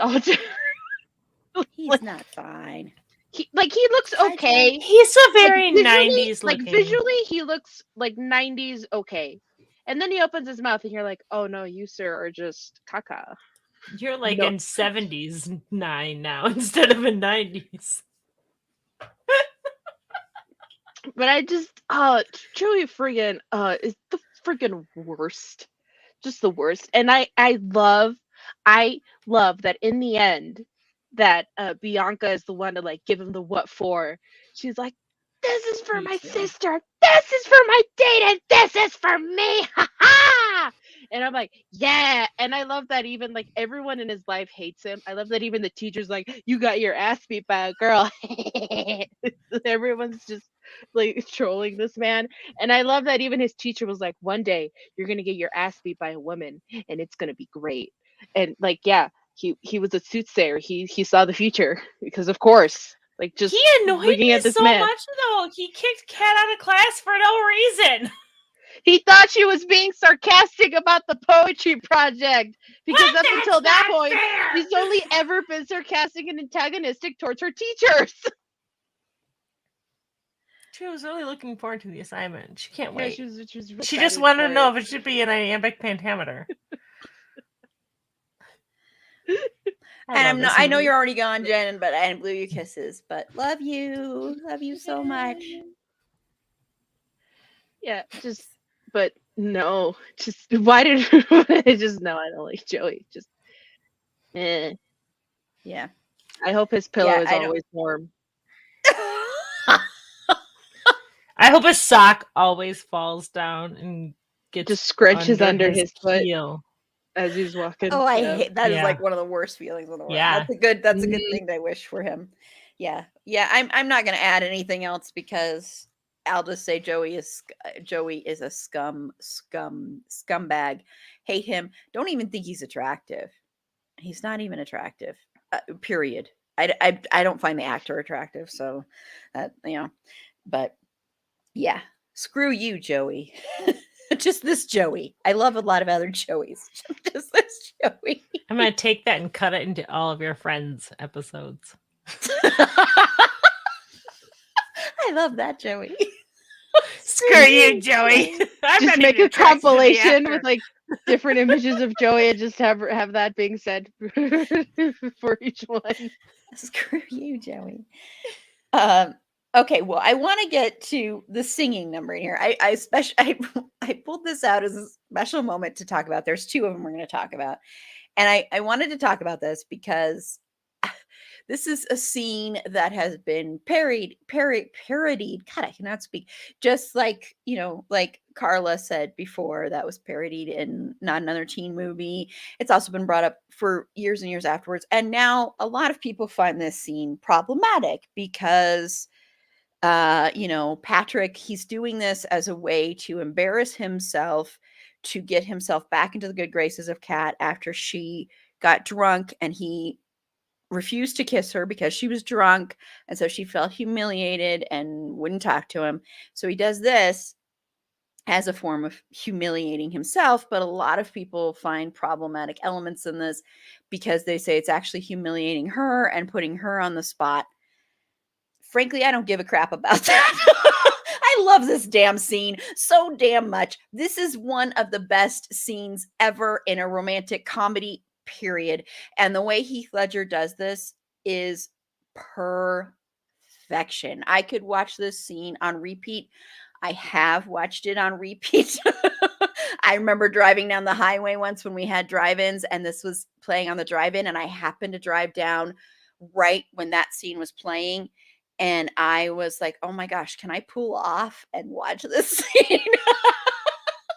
He's not fine. he looks okay. He's a very Visually, 90s like looking. visually, he looks like 90s okay. And then he opens his mouth, and you're like, oh no, you sir are just caca. You're like No. in 70s 9 now instead of in 90s. But I just, Joey friggin' is the friggin' worst, just the worst. And I love that in the end, that Bianca is the one to like give him the what for. She's like, this is for Me my too. sister, this is for my date, and this is for me. Ha ha! And I'm like, yeah. And I love that even like everyone in his life hates him. I love that even the teacher's like, you got your ass beat by a girl. Everyone's just like trolling this man. And I love that even his teacher was like, one day you're gonna get your ass beat by a woman and it's gonna be great. And like, yeah, he was a soothsayer. He saw the future because of course, like just He annoyed looking me at this so man. much though. He kicked Kat out of class for no reason. He thought she was being sarcastic about the poetry project because But up until that's that not point, fair. she's only ever been sarcastic and antagonistic towards her teachers. She was really looking forward to the assignment. She can't Yeah, wait. she was really She just excited wanted to for know it. if it should be an iambic pentameter. And I know you're already gone, Jen, but I blew you kisses. But love you so much. Yeah, but no, just why did just no? I don't like Joey. Just, Yeah. I hope his pillow Yeah, is I don't- always warm. I hope his sock always falls down and gets Just scrunches under his foot heel. as he's walking. Oh, I Yeah. hate that. Is Yeah. like one of the worst feelings in the world. Yeah. That's a good Mhm. thing I wish for him. Yeah. I'm not gonna add anything else because I'll just say Joey is a scumbag. Hate him. Don't even think he's attractive. He's not even attractive. Period. I don't find the actor attractive, so but yeah, screw you, Joey. Just this Joey. I love a lot of other Joeys. Just this Joey. I'm gonna take that and cut it into all of your friends' episodes. I love that, Joey. Screw you, Joey. I'm Just not make even a attracted to the compilation actor. with like different images of Joey and just have that being said for each one. Screw you, Joey. Okay, well, I want to get to the singing number in here. I pulled this out as a special moment to talk about. There's two of them we're going to talk about. And I wanted to talk about this because This is a scene that has been parodied. God, I cannot speak. Just like, like Carla said before, that was parodied in Not Another Teen Movie. It's also been brought up for years and years afterwards. And now a lot of people find this scene problematic because Patrick, he's doing this as a way to embarrass himself, to get himself back into the good graces of Kat after she got drunk and he refused to kiss her because she was drunk. And so she felt humiliated and wouldn't talk to him. So he does this as a form of humiliating himself. But a lot of people find problematic elements in this because they say it's actually humiliating her and putting her on the spot. Frankly, I don't give a crap about that. I love this damn scene so damn much. This is one of the best scenes ever in a romantic comedy, period. And the way Heath Ledger does this is perfection. I could watch this scene on repeat. I have watched it on repeat. I remember driving down the highway once when we had drive-ins and this was playing on the drive-in, and I happened to drive down right when that scene was playing. And I was like, oh my gosh, can I pull off and watch this scene?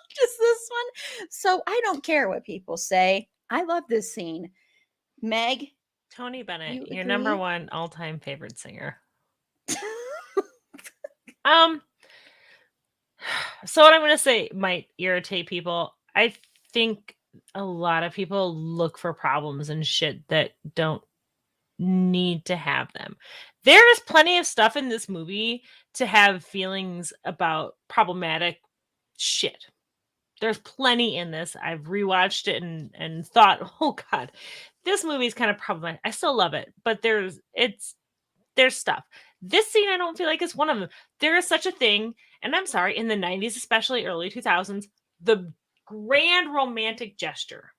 Just this one. So I don't care what people say. I love this scene. Meg? Tony Bennett, You your number agree? one all-time favorite singer. So what I'm going to say might irritate people. I think a lot of people look for problems and shit that don't need to have them. There is plenty of stuff in this movie to have feelings about problematic shit. There's plenty in this. I've rewatched it and thought, oh God, this movie is kind of problematic. I still love it, but there's stuff. This scene I don't feel like is one of them. There is such a thing, and I'm sorry, in the 90s, especially early 2000s, the grand romantic gesture.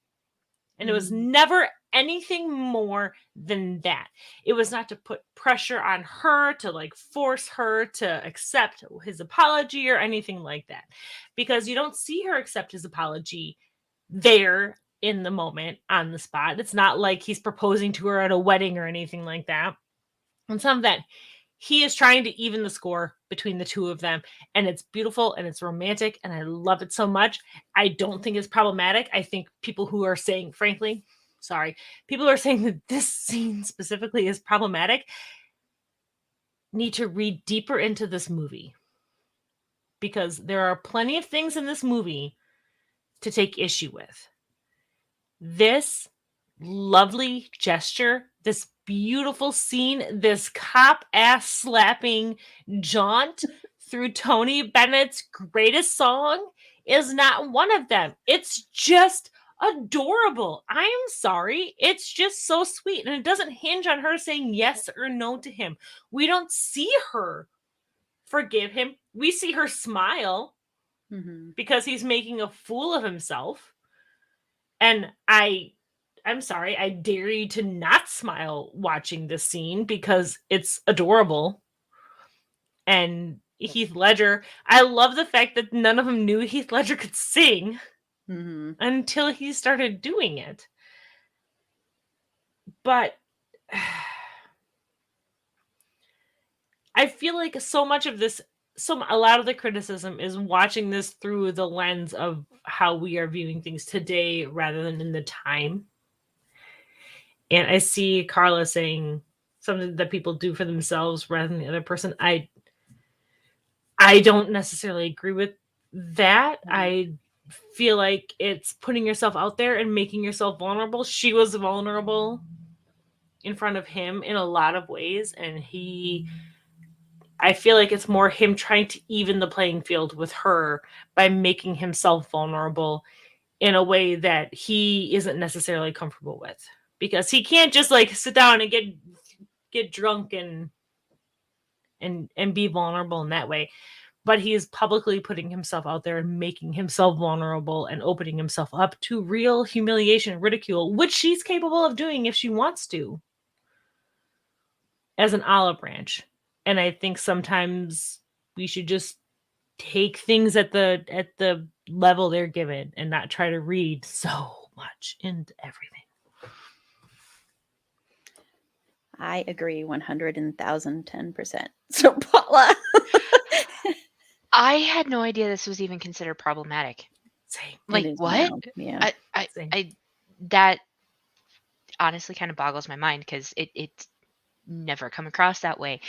And it was never anything more than that. It was not to put pressure on her, to like force her to accept his apology or anything like that. Because you don't see her accept his apology there in the moment on the spot. It's not like he's proposing to her at a wedding or anything like that. And some of that, he is trying to even the score between the two of them. And it's beautiful and it's romantic. And I love it so much. I don't think it's problematic. I think people who are saying, frankly, people who are saying that this scene specifically is problematic need to read deeper into this movie. Because there are plenty of things in this movie to take issue with. This lovely gesture, this beautiful scene, this cop ass slapping jaunt through Tony Bennett's greatest song is not one of them. It's just adorable. I'm sorry. It's just so sweet. And it doesn't hinge on her saying yes or no to him. We don't see her forgive him. We see her smile because he's making a fool of himself. And I'm sorry, I dare you to not smile watching this scene because it's adorable. And Heath Ledger, I love the fact that none of them knew Heath Ledger could sing until he started doing it. But I feel like so much of this, a lot of the criticism is watching this through the lens of how we are viewing things today rather than in the time. And I see Carla saying something that people do for themselves rather than the other person. I don't necessarily agree with that. I feel like it's putting yourself out there and making yourself vulnerable. She was vulnerable in front of him in a lot of ways. And I feel like it's more him trying to even the playing field with her by making himself vulnerable in a way that he isn't necessarily comfortable with. Because he can't just like sit down and get drunk and be vulnerable in that way. But he is publicly putting himself out there and making himself vulnerable and opening himself up to real humiliation and ridicule, which she's capable of doing if she wants to, as an olive branch. And I think sometimes we should just take things at the level they're given and not try to read so much into everything. I agree 100,010%. So Paula. I had no idea this was even considered problematic. Same. Like, It is what? now. Yeah. Same. That honestly kind of boggles my mind because it's never come across that way.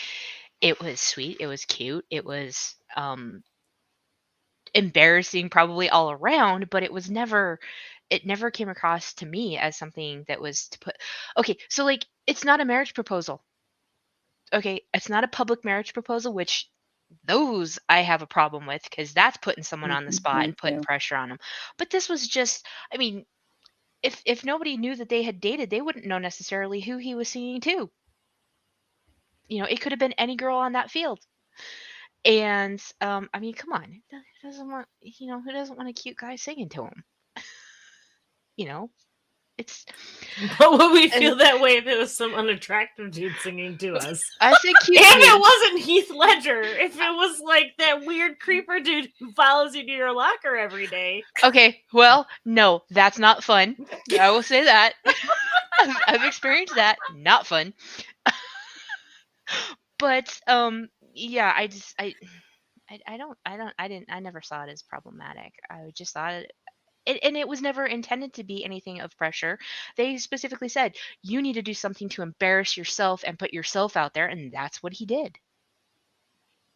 It was sweet. It was cute. It was embarrassing probably all around, but it never came across to me as something that was to put. Okay, so like it's not a marriage proposal. Okay, it's not a public marriage proposal, which those I have a problem with because that's putting someone on the spot Me and putting too. pressure on them. But this was just, I mean, if nobody knew that they had dated, they wouldn't know necessarily who he was singing to. You know, it could have been any girl on that field. And I mean, come on, who doesn't want, who doesn't want a cute guy singing to him? You know, it's But would we and feel that way if it was some unattractive dude singing to us? I said cute If it dude. wasn't Heath Ledger, if it was like that weird creeper dude who follows you to your locker every day. Okay, well, no, that's not fun. I will say that. I've experienced that. Not fun. But yeah, I never saw it as problematic. I just thought and it was never intended to be anything of pressure. They specifically said you need to do something to embarrass yourself and put yourself out there, and that's what he did.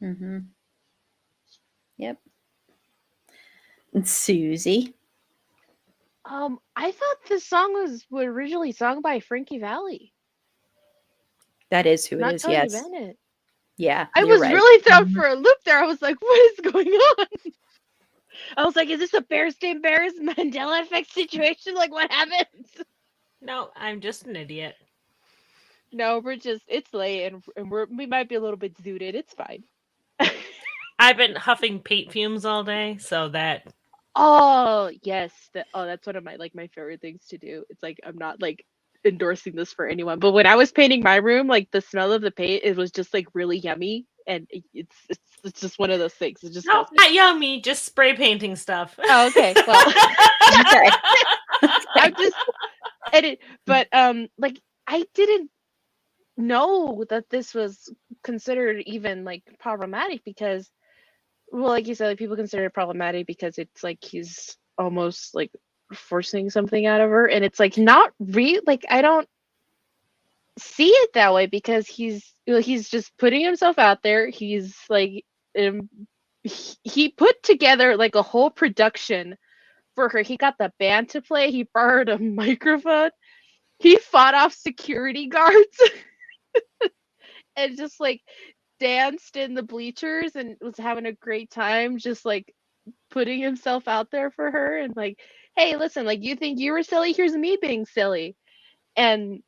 Mm-hmm. Yep. And Susie. I thought this song was originally sung by Frankie Valli, That is who it not is. Tony Yes. Bennett. Yeah. I you're was right. really thrown Mhm. for a loop there. I was like, what is going on? I was like, is this a Bears to Bears Mandela effect situation? Like, what happened? No, I'm just an idiot. No, it's late and we might be a little bit zooted. It's fine. I've been huffing paint fumes all day, so that Oh, yes. That's one of my favorite things to do. It's like I'm not like endorsing this for anyone, but when I was painting my room, like the smell of the paint, it was just like really yummy, and it's just one of those things. It just no, smells. not yummy, just spray painting stuff. Oh, okay. Well, Okay. I'm just but like I didn't know that this was considered even like problematic because, well, like you said, like people consider it problematic because it's like he's almost like forcing something out of her, and it's like not real. Like I don't see it that way because he's just putting himself out there. He's like he put together like a whole production for her. He got the band to play. He borrowed a microphone. He fought off security guards and just like danced in the bleachers and was having a great time just like putting himself out there for her and like, hey, listen, like you think you were silly, here's me being silly. And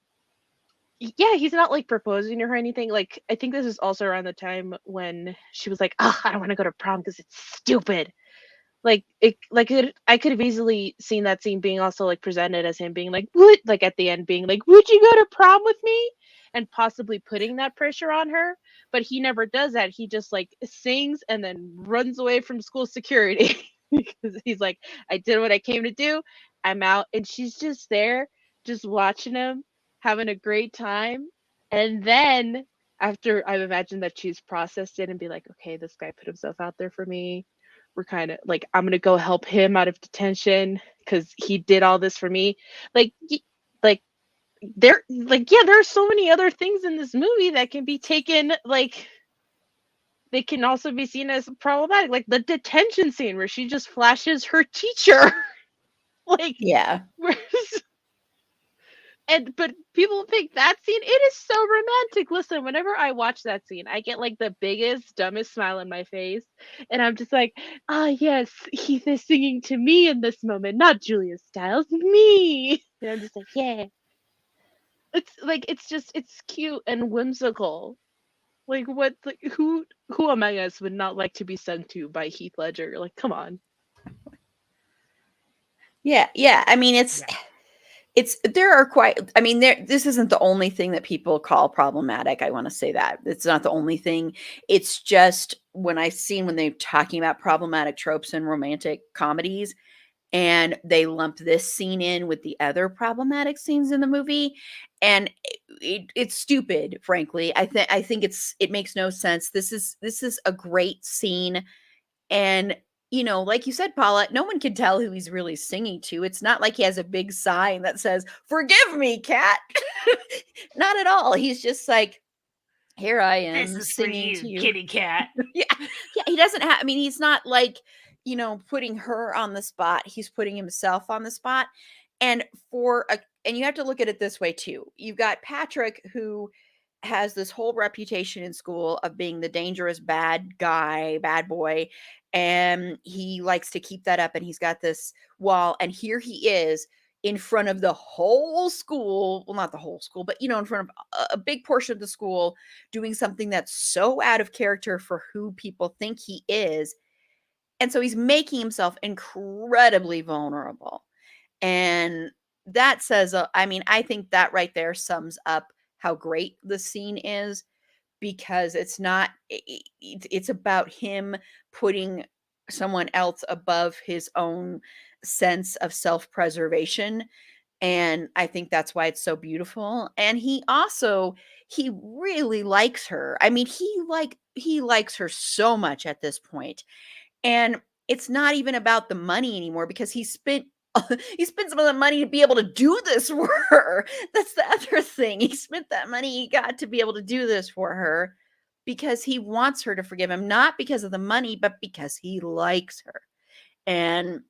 yeah, he's not like proposing to her or anything. Like I think this is also around the time when she was like, oh, I don't want to go to prom because it's stupid. I could have easily seen that scene being also like presented as him being like, would, like at the end being like, would you go to prom with me, and possibly putting that pressure on her. But he never does that. He just like sings and then runs away from school security because he's like, I did what I came to do, I'm out. And she's just there just watching him having a great time. And then after I've imagined that she's processed it and be like, okay, this guy put himself out there for me, we're kind of like, I'm gonna go help him out of detention because he did all this for me. Like there, like, yeah, there are so many other things in this movie that can be taken, like they can also be seen as problematic, like the detention scene where she just flashes her teacher. Like, Yeah. but people think that scene, it is so romantic. Listen, whenever I watch that scene, I get like the biggest, dumbest smile on my face. And I'm just like, yes, Heath is singing to me in this moment, not Julia Stiles, me. And I'm just like, yeah. It's like, it's cute and whimsical. Like what, like, who among us would not like to be sung to by Heath Ledger? Like, come on. Yeah. I mean, there are quite, I mean, this isn't the only thing that people call problematic. I want to say that it's not the only thing. It's just when they're talking about problematic tropes in romantic comedies, and they lump this scene in with the other problematic scenes in the movie, and it's stupid, frankly. I think it makes no sense. This is a great scene, and like you said, Paula, no one can tell who he's really singing to. It's not like he has a big sign that says "Forgive me, cat." Not at all. He's just like, here I This am is for singing to you, you. kitty cat. Yeah, yeah, he doesn't have, I mean, he's not like, putting her on the spot. He's putting himself on the spot. And and you have to look at it this way too. You've got Patrick, who has this whole reputation in school of being the dangerous bad guy, bad boy, and he likes to keep that up, and he's got this wall, and here he is in front of the whole school, well, not the whole school, but in front of a big portion of the school, doing something that's so out of character for who people think he is. And so he's making himself incredibly vulnerable. And that says, I mean, I think that right there sums up how great the scene is, because it's not, it's about him putting someone else above his own sense of self-preservation. And I think that's why it's so beautiful. And he really likes her. I mean, he likes her so much at this point. And it's not even about the money anymore, because he spent he spent some of the money to be able to do this for her. That's the other thing. He spent that money he got to be able to do this for her, because he wants her to forgive him, not because of the money, but because he likes her. And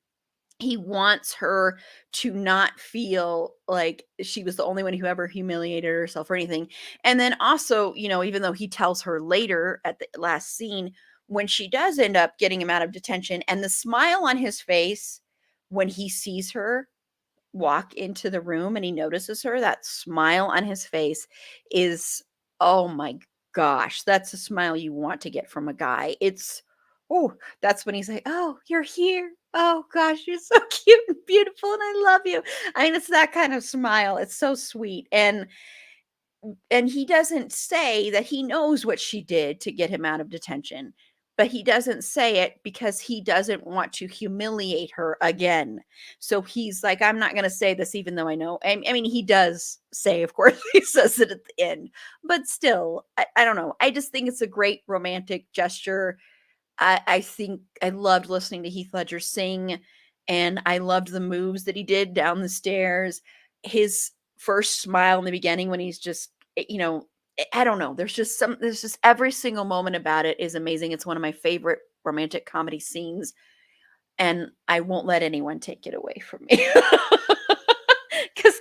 he wants her to not feel like she was the only one who ever humiliated herself or anything. And then also, even though he tells her later at the last scene, when she does end up getting him out of detention, and the smile on his face when he sees her walk into the room and he notices her, that smile on his face is, oh my gosh, that's a smile you want to get from a guy. Oh, that's when he's like, "Oh, you're here. Oh gosh, you're so cute and beautiful, and I love you." I mean, it's that kind of smile. It's so sweet. And he doesn't say that he knows what she did to get him out of detention, but he doesn't say it because he doesn't want to humiliate her again. So he's like, I'm not going to say this, even though I know. I mean, he does say, of course, he says it at the end, but still, I don't know. I just think it's a great romantic gesture. I think I loved listening to Heath Ledger sing, and I loved the moves that he did down the stairs. His first smile in the beginning when he's just, I don't know. There's just every single moment about it is amazing. It's one of my favorite romantic comedy scenes, and I won't let anyone take it away from me. Because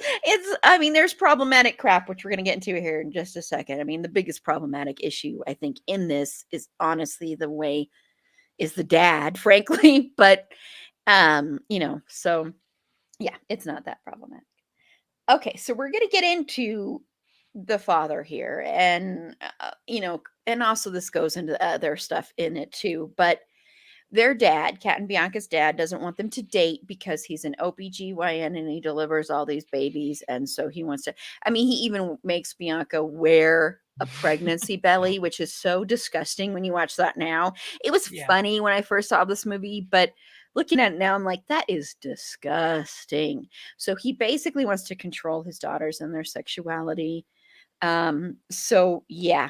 I mean, there's problematic crap, which we're going to get into here in just a second. I mean, the biggest problematic issue, I think, in this is honestly is the dad, frankly. But, so yeah, it's not that problematic. Okay, so we're going to get into the father here, and, and also this goes into other stuff in it too. But their dad, Kat and Bianca's dad, doesn't want them to date because he's an OBGYN and he delivers all these babies. And so he wants to, I mean, he even makes Bianca wear a pregnancy belly, which is so disgusting when you watch that now. It was funny when I first saw this movie, but looking at it now, I'm like, that is disgusting. So he basically wants to control his daughters and their sexuality. So yeah,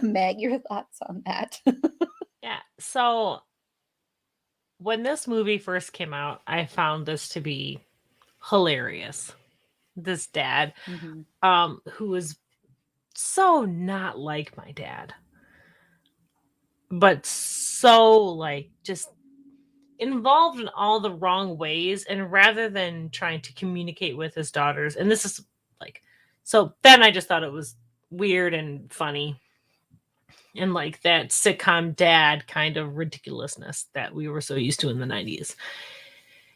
Meg, your thoughts on that? Yeah. So when this movie first came out, I found this to be hilarious. This dad, who was so not like my dad, but so like just involved in all the wrong ways. And rather than trying to communicate with his daughters, and this is like, so then I just thought it was weird and funny. And like that sitcom dad kind of ridiculousness that we were so used to in the 90s.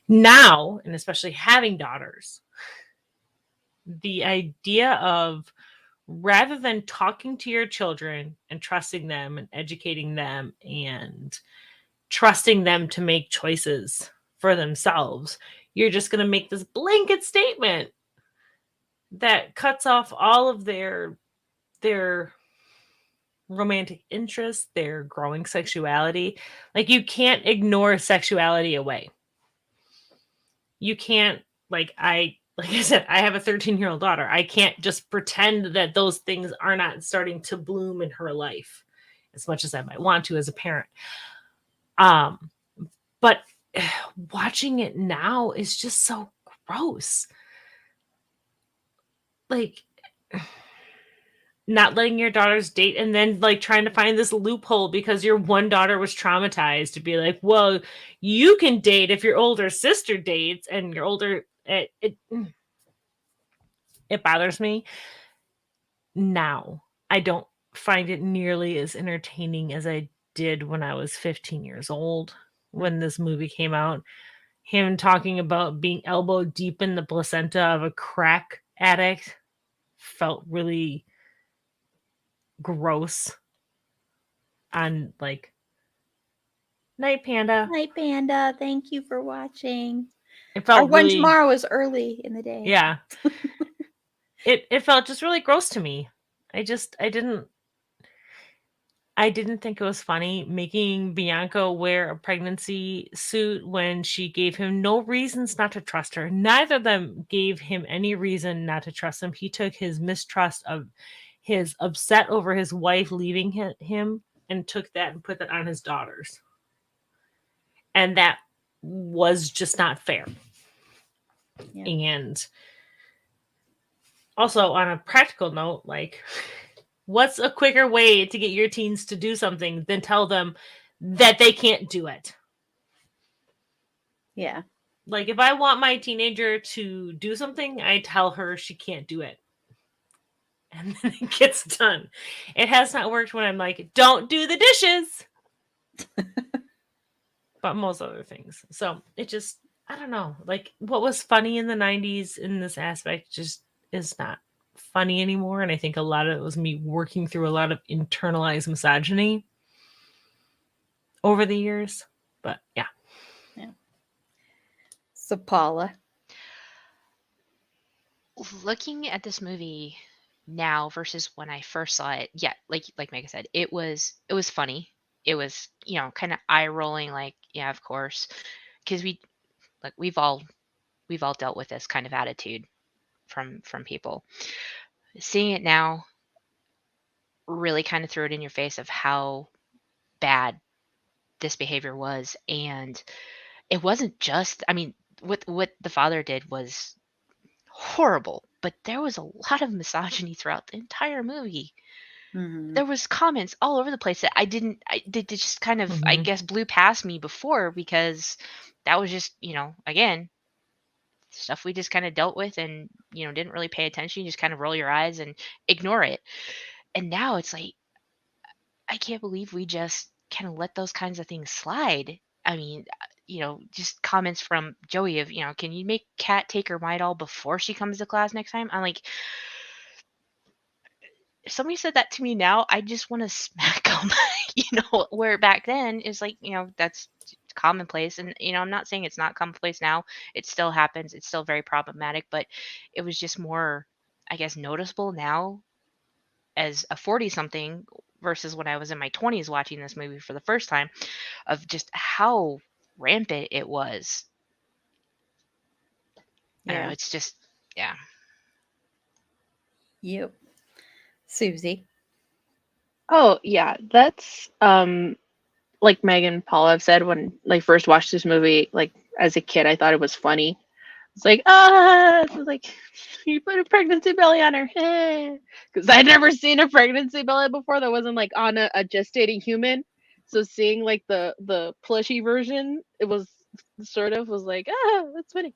Now, and especially having daughters, the idea of rather than talking to your children and trusting them and educating them and trusting them to make choices for themselves, you're just going to make this blanket statement that cuts off all of their romantic interests, their growing sexuality. Like, you can't ignore sexuality away. you can't, like I said, I have a 13-year-old daughter. I can't just pretend that those things are not starting to bloom in her life as much as I might want to as a parent. But watching it now is just so gross. Like, not letting your daughters date and then like trying to find this loophole because your one daughter was traumatized to be like, well, you can date if your older sister dates and your older it bothers me. Now I don't find it nearly as entertaining as I did when I was 15 years old when this movie came out. Him talking about being elbow deep in the placenta of a crack addict felt really gross. On like, night Panda. Night Panda, thank you for watching. It Our felt one really, tomorrow is early in the day. yeah. It felt just really gross to me. I didn't think it was funny making Bianca wear a pregnancy suit when she gave him no reasons not to trust her. Neither of them gave him any reason not to trust him. He took his mistrust of his upset over his wife leaving him and took that and put that on his daughters. And that was just not fair. Yeah. And also on a practical note, like, what's a quicker way to get your teens to do something than tell them that they can't do it? Yeah. Like, if I want my teenager to do something, I tell her she can't do it. And then it gets done. It has not worked when I'm like, don't do the dishes. But most other things. So it just, I don't know. Like, what was funny in the 90s in this aspect just is not funny anymore. And I think a lot of it was me working through a lot of internalized misogyny over the years. But yeah. So Paula. Looking at this movie now versus when I first saw it, yeah, like Megan said, it was funny. It was, kind of eye rolling, like, yeah, of course, because we've all dealt with this kind of attitude from people. Seeing it now really kind of threw it in your face of how bad this behavior was. And it wasn't just, I mean, what the father did was horrible, but there was a lot of misogyny throughout the entire movie. Mhm. There was comments all over the place that they just kind of, I Mhm. guess, blew past me before, because that was just, again, stuff we just kind of dealt with and, didn't really pay attention. You just kind of roll your eyes and ignore it. And now it's like, I can't believe we just kind of let those kinds of things slide. I mean, just comments from Joey of, can you make Kat take her Midol before she comes to class next time? I'm like, if somebody said that to me now, I just want to smack them, where back then is like, that's commonplace. And, I'm not saying it's not commonplace now. It still happens. It's still very problematic, but it was just more, I guess, noticeable now as a 40 something versus when I was in my 20s watching this movie for the first time, of just how rampant it was. I don't know, Yeah. it's just, yeah. Yep. Susie. Oh yeah, that's like Megan and Paul have said, when I first watched this movie, like as a kid, I thought it was funny. It's like, it's like, you put a pregnancy belly on her, because I'd never seen a pregnancy belly before that wasn't like on a gestating human. So seeing like the plushy version, it was sort of was like, that's funny.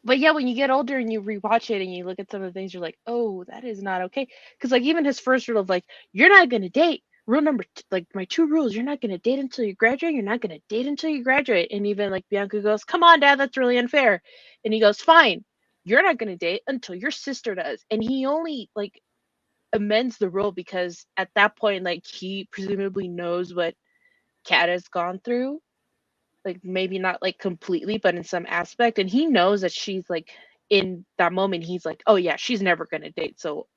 But yeah, when you get older and you rewatch it and you look at some of the things, you're like, oh, that is not okay. Because like even his first rule of like, you're not gonna date. Rule number like my 2 rules: you're not gonna date until you graduate. You're not gonna date until you graduate. And even like Bianca goes, come on, Dad, that's really unfair. And he goes, fine, you're not gonna date until your sister does. And he only like amends the rule because at that point, like he presumably knows what Kat has gone through, like maybe not like completely, but in some aspect. And he knows that she's like, in that moment, he's like, oh yeah, she's never gonna date. So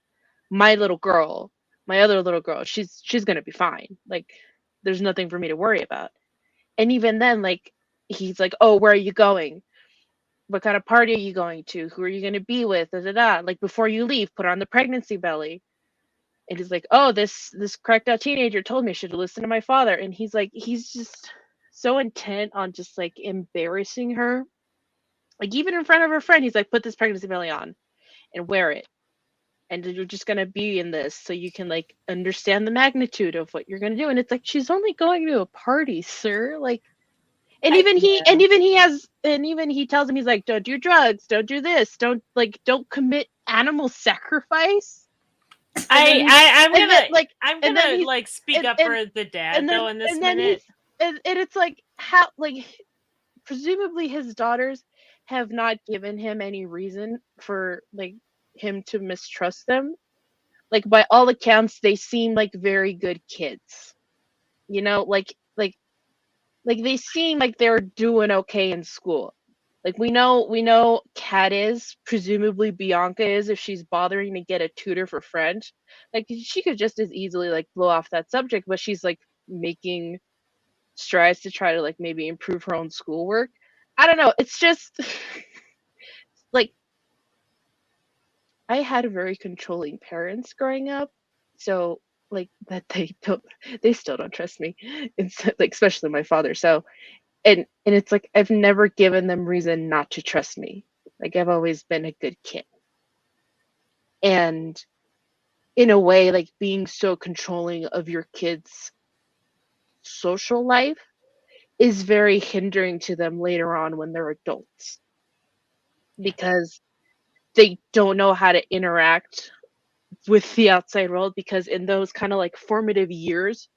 my little girl, my other little girl, she's gonna be fine. Like there's nothing for me to worry about. And even then, like he's like, oh, where are you going? What kind of party are you going to? Who are you going to be with? Da, da, da. Like, before you leave, put on the pregnancy belly. And he's like, oh, this cracked out teenager told me I should have listened to my father. And he's like, he's just so intent on just like embarrassing her. Like, even in front of her friend, he's like, put this pregnancy belly on and wear it. And you're just going to be in this so you can like understand the magnitude of what you're going to do. And it's like, she's only going to a party, sir. Like, and even he tells him, he's like, don't do drugs, don't do this, don't commit animal sacrifice. I'm gonna then speak up for the dad though in this minute. And it's like, how, like, presumably his daughters have not given him any reason for like him to mistrust them. Like, by all accounts, they seem like very good kids. You know, like they seem like they're doing okay in school. Like, we know Kat is, presumably Bianca is, if she's bothering to get a tutor for French. Like, she could just as easily like blow off that subject, but she's like making strides to try to like maybe improve her own schoolwork. I don't know. It's just like, I had very controlling parents growing up, so like that they still don't trust me. It's like, especially my father. So, and it's like, I've never given them reason not to trust me. Like, I've always been a good kid. And in a way, like, being so controlling of your kids' social life is very hindering to them later on when they're adults, because they don't know how to interact with the outside world, because in those kind of like formative years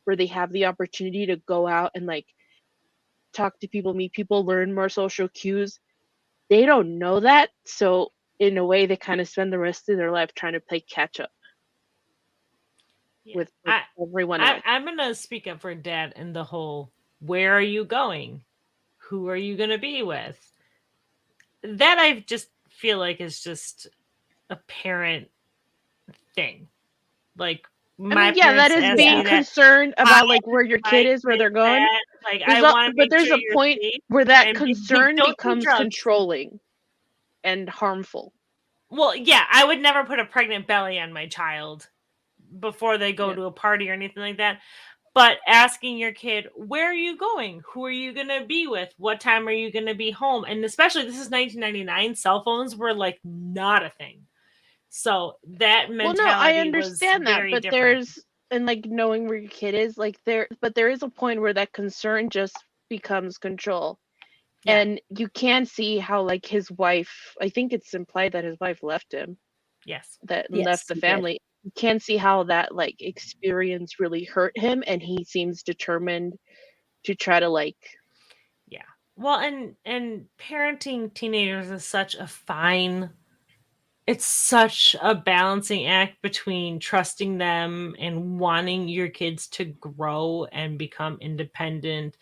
where they have the opportunity to go out and like talk to people, meet people, learn more social cues, they don't know that. So in a way, they kind of spend the rest of their life trying to play catch up with everyone else. I'm gonna speak up for dad and the whole, where are you going? Who are you gonna be with? That I just feel like is just a parent thing. Like, my that is being concerned about like where your kid is, where they're going. Like, I want, but there's a point where that concern becomes controlling and harmful. Well, yeah, I would never put a pregnant belly on my child before they go to a party or anything like that. But asking your kid, where are you going? Who are you going to be with? What time are you going to be home? And especially, this is 1999. Cell phones were like not a thing. So that mentality, I understand that, but different. there's, and like knowing where your kid is, like there is a point where that concern just becomes control. Yeah. And you can see how like his wife, I think it's implied that his wife left him. Yes. Left the family. Did. You can see how that like experience really hurt him, and he seems determined to try to like. Yeah. Well, and parenting teenagers is such a fine. It's such a balancing act between trusting them and wanting your kids to grow and become independent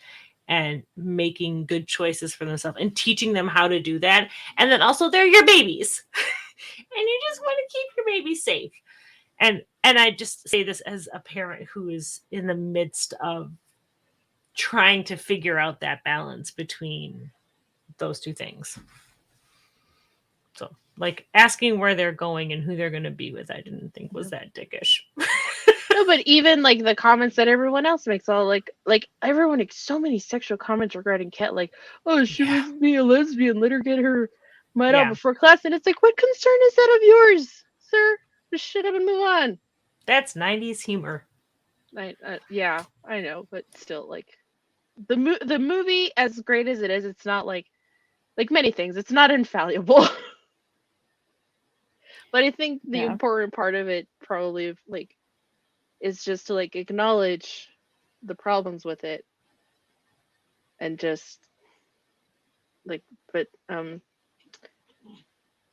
and making good choices for themselves and teaching them how to do that. And then also, they're your babies. And you just want to keep your baby safe. And I just say this as a parent who is in the midst of trying to figure out that balance between those two things. So, like, asking where they're going and who they're going to be with, I didn't think was that dickish. No, but even like the comments that everyone else makes, all like everyone makes so many sexual comments regarding Kat, like, oh, she was being a lesbian, let her get her mind out before class. And it's like, what concern is that of yours, sir? Just shut up and move on. That's 90s humor. Yeah, I know, but still, like, the movie, as great as it is, it's not like many things, it's not infallible. But I think the important part of it probably like is just to like acknowledge the problems with it, and just like, but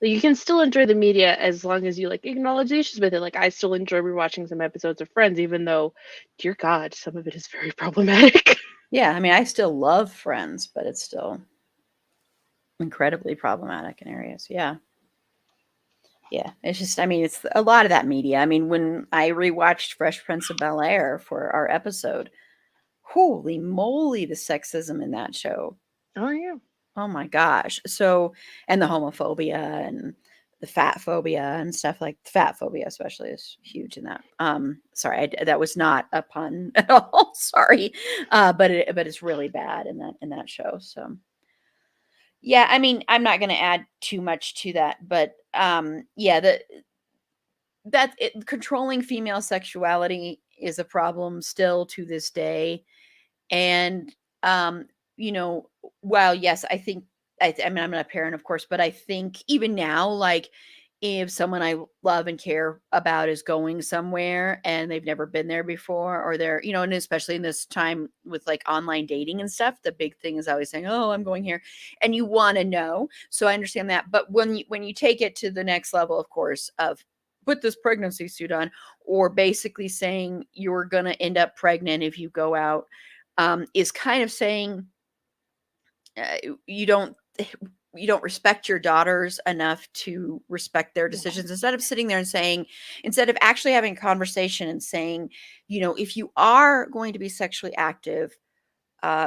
you can still enjoy the media as long as you like acknowledge the issues with it. Like, I still enjoy rewatching some episodes of Friends, even though, dear God, some of it is very problematic. Yeah, I mean, I still love Friends, but it's still incredibly problematic in areas. Yeah. Yeah, it's just, I mean, it's a lot of that media. I mean, when I rewatched Fresh Prince of Bel-Air for our episode, holy moly, the sexism in that show. Oh yeah. Oh my gosh. So, and the homophobia and the fat phobia and stuff, like fat phobia especially is huge in that. Sorry, that was not a pun at all. Sorry. But it's really bad in that show. So, yeah, I mean, I'm not going to add too much to that, but yeah, controlling female sexuality is a problem still to this day. And you know, while yes, I think I mean, I'm not a parent, of course, but I think even now, like if someone I love and care about is going somewhere and they've never been there before, or they're, you know, and especially in this time with like online dating and stuff, the big thing is always saying, "Oh, I'm going here," and you want to know. So I understand that, but when you take it to the next level, of course, of put this pregnancy suit on, or basically saying you're gonna end up pregnant if you go out, is kind of saying uh, you don't you don't respect your daughters enough to respect their decisions, instead of sitting there and saying, instead of actually having a conversation and saying, you know, if you are going to be sexually active,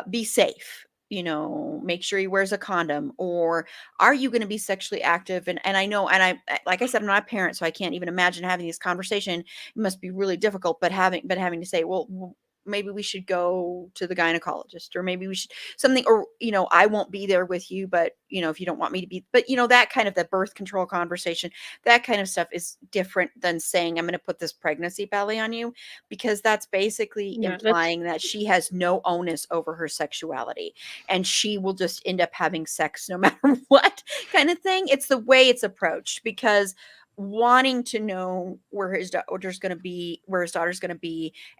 be safe, you know, make sure he wears a condom, or are you going to be sexually active? And I know, and like I said, I'm not a parent, so I can't even imagine having this conversation. It must be really difficult, but having to say, well, maybe we should go to the gynecologist, or maybe we should something, or, you know, I won't be there with you, but, you know, if you don't want me to be, but, you know, that kind of the birth control conversation, that kind of stuff is different than saying, I'm going to put this pregnancy belly on you, because that's basically Yeah, that's implying that she has no onus over her sexuality and she will just end up having sex no matter what, kind of thing. It's the way it's approached, because wanting to know where his daughter's going to be,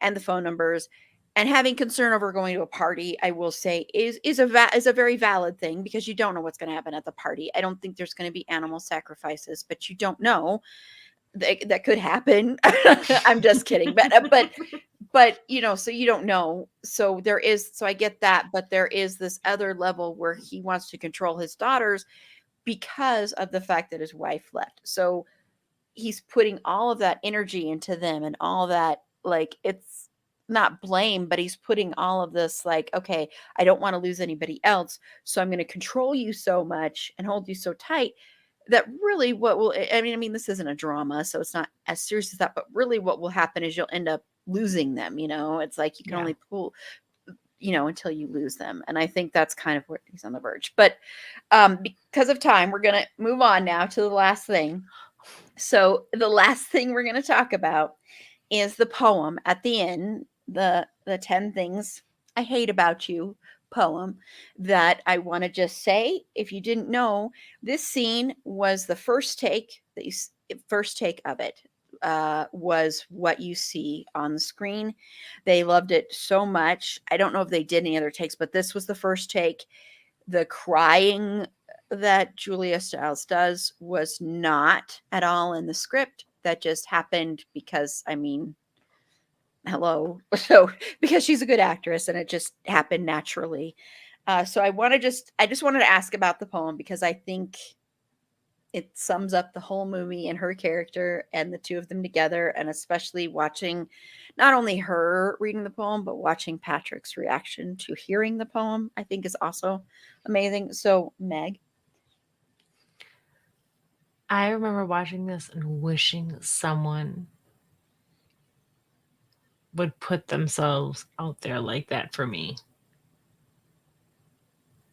and the phone numbers, and having concern over going to a party, I will say, is a very valid thing, because you don't know what's going to happen at the party. I don't think there's going to be animal sacrifices, but you don't know. That could happen. I'm just kidding, but you know, so you don't know. So I get that, but there is this other level where he wants to control his daughters because of the fact that his wife left. So he's putting all of that energy into them, and all that, like, it's not blame, but he's putting all of this, like, okay, I don't want to lose anybody else, so I'm going to control you so much and hold you so tight that really what will, I mean, this isn't a drama, so it's not as serious as that, but really what will happen is you'll end up losing them. You know, it's like you can Yeah. only pull, you know, until you lose them. And I think that's kind of where he's on the verge. But because of time, we're going to move on now to the last thing. So the last thing we're going to talk about is the poem at the end, the 10 things I hate about you poem, that I want to just say, if you didn't know, this scene was the first take, first take of it was what you see on the screen. They loved it so much. I don't know if they did any other takes, but this was the first take. The crying that Julia Stiles does was not at all in the script. That just happened because, I mean, hello. So, because she's a good actress, and it just happened naturally. So I just wanted to ask about the poem, because I think it sums up the whole movie and her character and the two of them together. And especially watching not only her reading the poem, but watching Patrick's reaction to hearing the poem, I think is also amazing. So, Meg. I remember watching this and wishing someone would put themselves out there like that for me,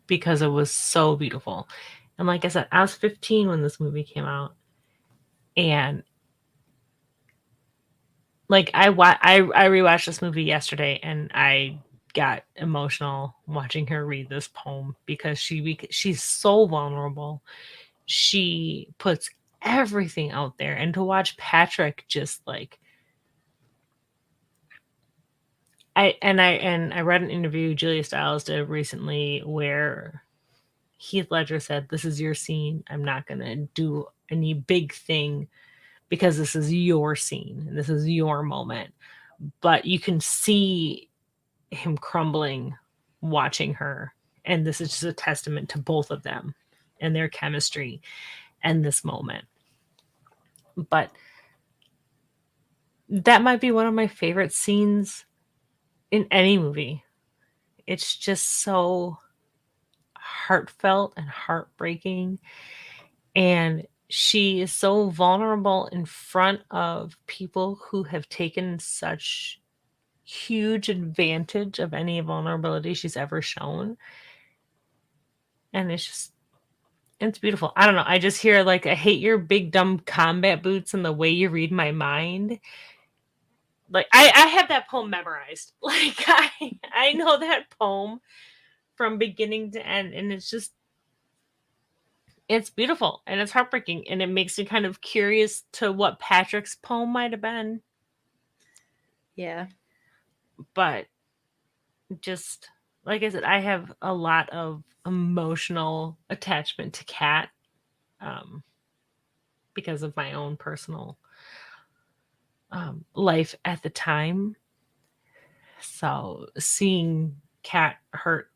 because it was so beautiful. And like I said, I was 15 when this movie came out, and like I rewatched this movie yesterday, and I got emotional watching her read this poem, because she's so vulnerable. She puts everything out there, and to watch Patrick just like, I read an interview Julia Stiles did recently where Heath Ledger said, "This is your scene. I'm not going to do any big thing because this is your scene and this is your moment." But you can see him crumbling watching her. And this is just a testament to both of them and their chemistry and this moment. But that might be one of my favorite scenes in any movie. it's just so heartfelt and heartbreaking. And she is so vulnerable in front of people who have taken such huge advantage of any vulnerability she's ever shown. And it's beautiful. I don't know. I just hear like, I hate your big dumb combat boots and the way you read my mind. Like I have that poem memorized. Like I know that poem from beginning to end, and it's beautiful and it's heartbreaking, and it makes me kind of curious to what Patrick's poem might have been. Yeah. But just like I said, I have a lot of emotional attachment to Kat, because of my own personal life at the time. So seeing Kat hurt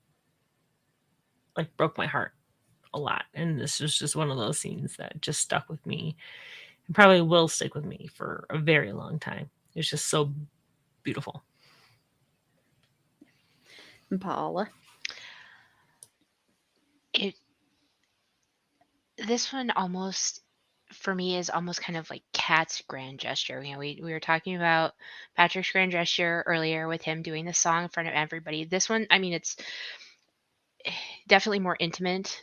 like broke my heart a lot, and this was just one of those scenes that just stuck with me and probably will stick with me for a very long time. It's just so beautiful. And Paula. This one almost, for me, is almost kind of like Kat's grand gesture. You know, we were talking about Patrick's grand gesture earlier with him doing the song in front of everybody. This one, I mean, it's definitely more intimate,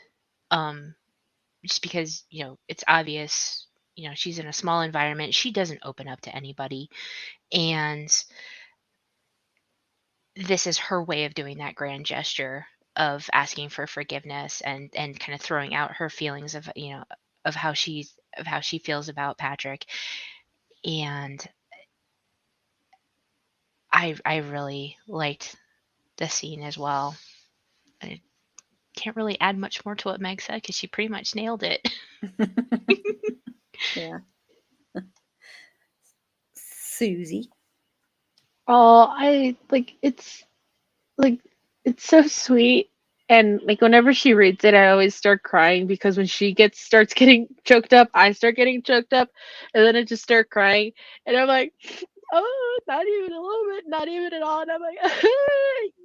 just because, you know, it's obvious, you know, she's in a small environment. She doesn't open up to anybody. And this is her way of doing that grand gesture of asking for forgiveness and kind of throwing out her feelings of, you know, of how she feels about Patrick. And I really liked the scene as well. I can't really add much more to what Meg said because she pretty much nailed it. Yeah. Susie. Oh, it's so sweet. And like whenever she reads it, I always start crying because when she starts getting choked up, I start getting choked up, and then I just start crying, and I'm like, oh, not even a little bit, not even at all. And I'm like,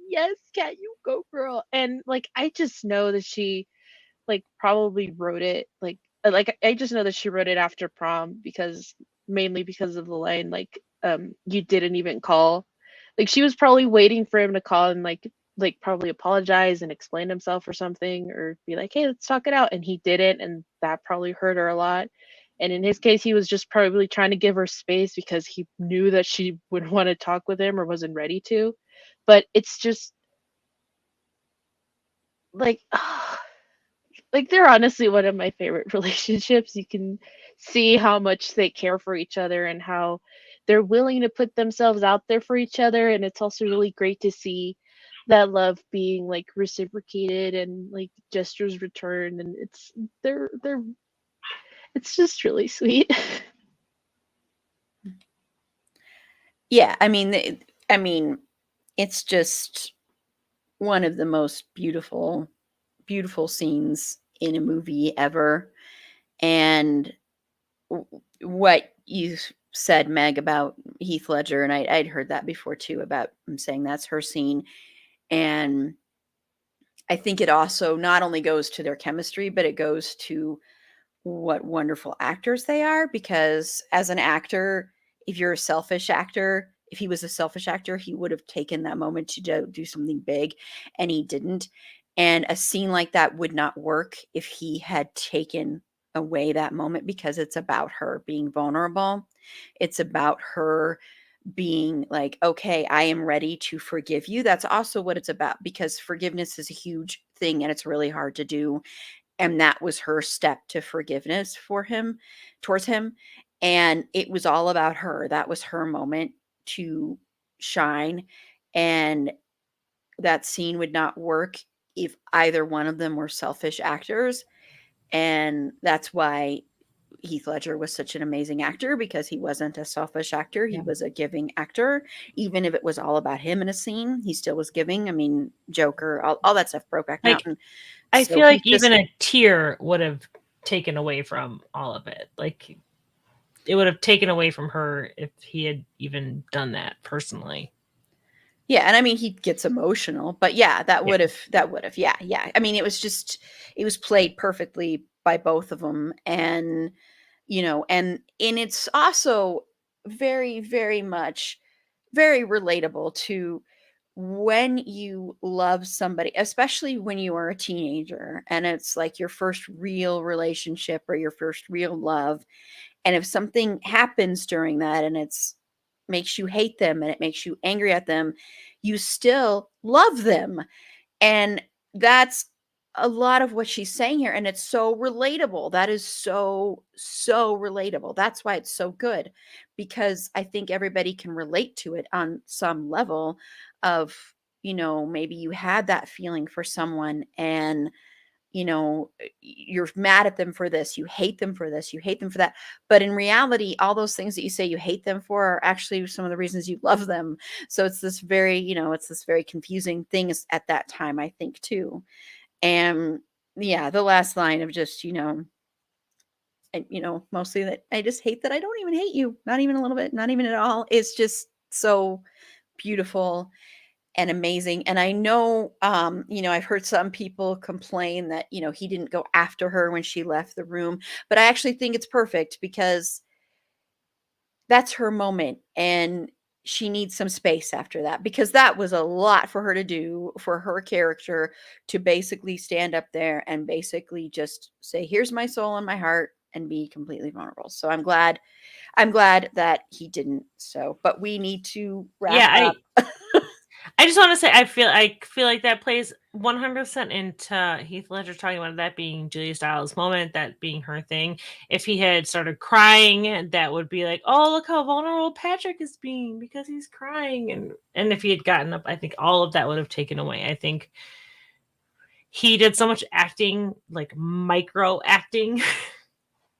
yes, Kat, you go, girl. And like I just know that she like probably wrote it like I just know that she wrote it after prom because mainly because of the line like you didn't even call. Like she was probably waiting for him to call and like probably apologize and explain himself or something or be like, hey, let's talk it out, and he didn't, and that probably hurt her a lot. And in his case, he was just probably trying to give her space because he knew that she would want to talk with him or wasn't ready to. But it's just like like they're honestly one of my favorite relationships. You can see how much they care for each other and how they're willing to put themselves out there for each other, and it's also really great to see that love being like reciprocated and like gestures returned, and they're it's just really sweet. Yeah, I mean, it's just one of the most beautiful scenes in a movie ever. And what you said, Meg, about Heath Ledger, and I'd heard that before too, about him saying that's her scene. And I think it also not only goes to their chemistry, but it goes to what wonderful actors they are. Because as an actor, if you're a selfish actor, if he was a selfish actor, he would have taken that moment to do something big, and he didn't. And a scene like that would not work if he had taken away that moment, because it's about her being vulnerable. It's about her being like, okay, I am ready to forgive you. That's also what it's about, because forgiveness is a huge thing and it's really hard to do. And that was her step to forgiveness for him, towards him. And it was all about her. That was her moment to shine. And that scene would not work if either one of them were selfish actors. And that's why Heath Ledger was such an amazing actor, because he wasn't a selfish actor. He Yeah. was a giving actor. Even if it was all about him in a scene, he still was giving. I mean, Joker, all that stuff, Brokeback Like, Mountain. I So feel like he's just- even a tear would have taken away from all of it. Like, it would have taken away from her if he had even done that personally. Yeah, and I mean he gets emotional, but yeah, Yeah. that would have. Yeah, yeah. I mean it was played perfectly by both of them, and and it's also very very much very relatable to when you love somebody, especially when you are a teenager and it's like your first real relationship or your first real love, and if something happens during that and it's makes you hate them and it makes you angry at them, you still love them. And that's a lot of what she's saying here. And it's so relatable. That is so, so relatable. That's why it's so good, because I think everybody can relate to it on some level of, maybe you had that feeling for someone and you're mad at them for this, you hate them for this, you hate them for that. But in reality, all those things that you say you hate them for are actually some of the reasons you love them. So it's this very, it's this very confusing thing at that time, I think, too. And yeah, the last line of just, and mostly that I just hate that I don't even hate you, not even a little bit, not even at all. It's just so beautiful and amazing. And I know, I've heard some people complain that, he didn't go after her when she left the room, but I actually think it's perfect because that's her moment and she needs some space after that, because that was a lot for her to do, for her character to basically stand up there and basically just say, here's my soul and my heart, and be completely vulnerable. So I'm glad that he didn't. So, but we need to wrap Yeah, up. I just want to say I feel like that plays 100% into Heath Ledger talking about that being Julia Stiles' moment, that being her thing. If he had started crying, that would be like, oh, look how vulnerable Patrick is being because he's crying, and if he had gotten up, I think all of that would have taken away. I think he did so much acting, like micro acting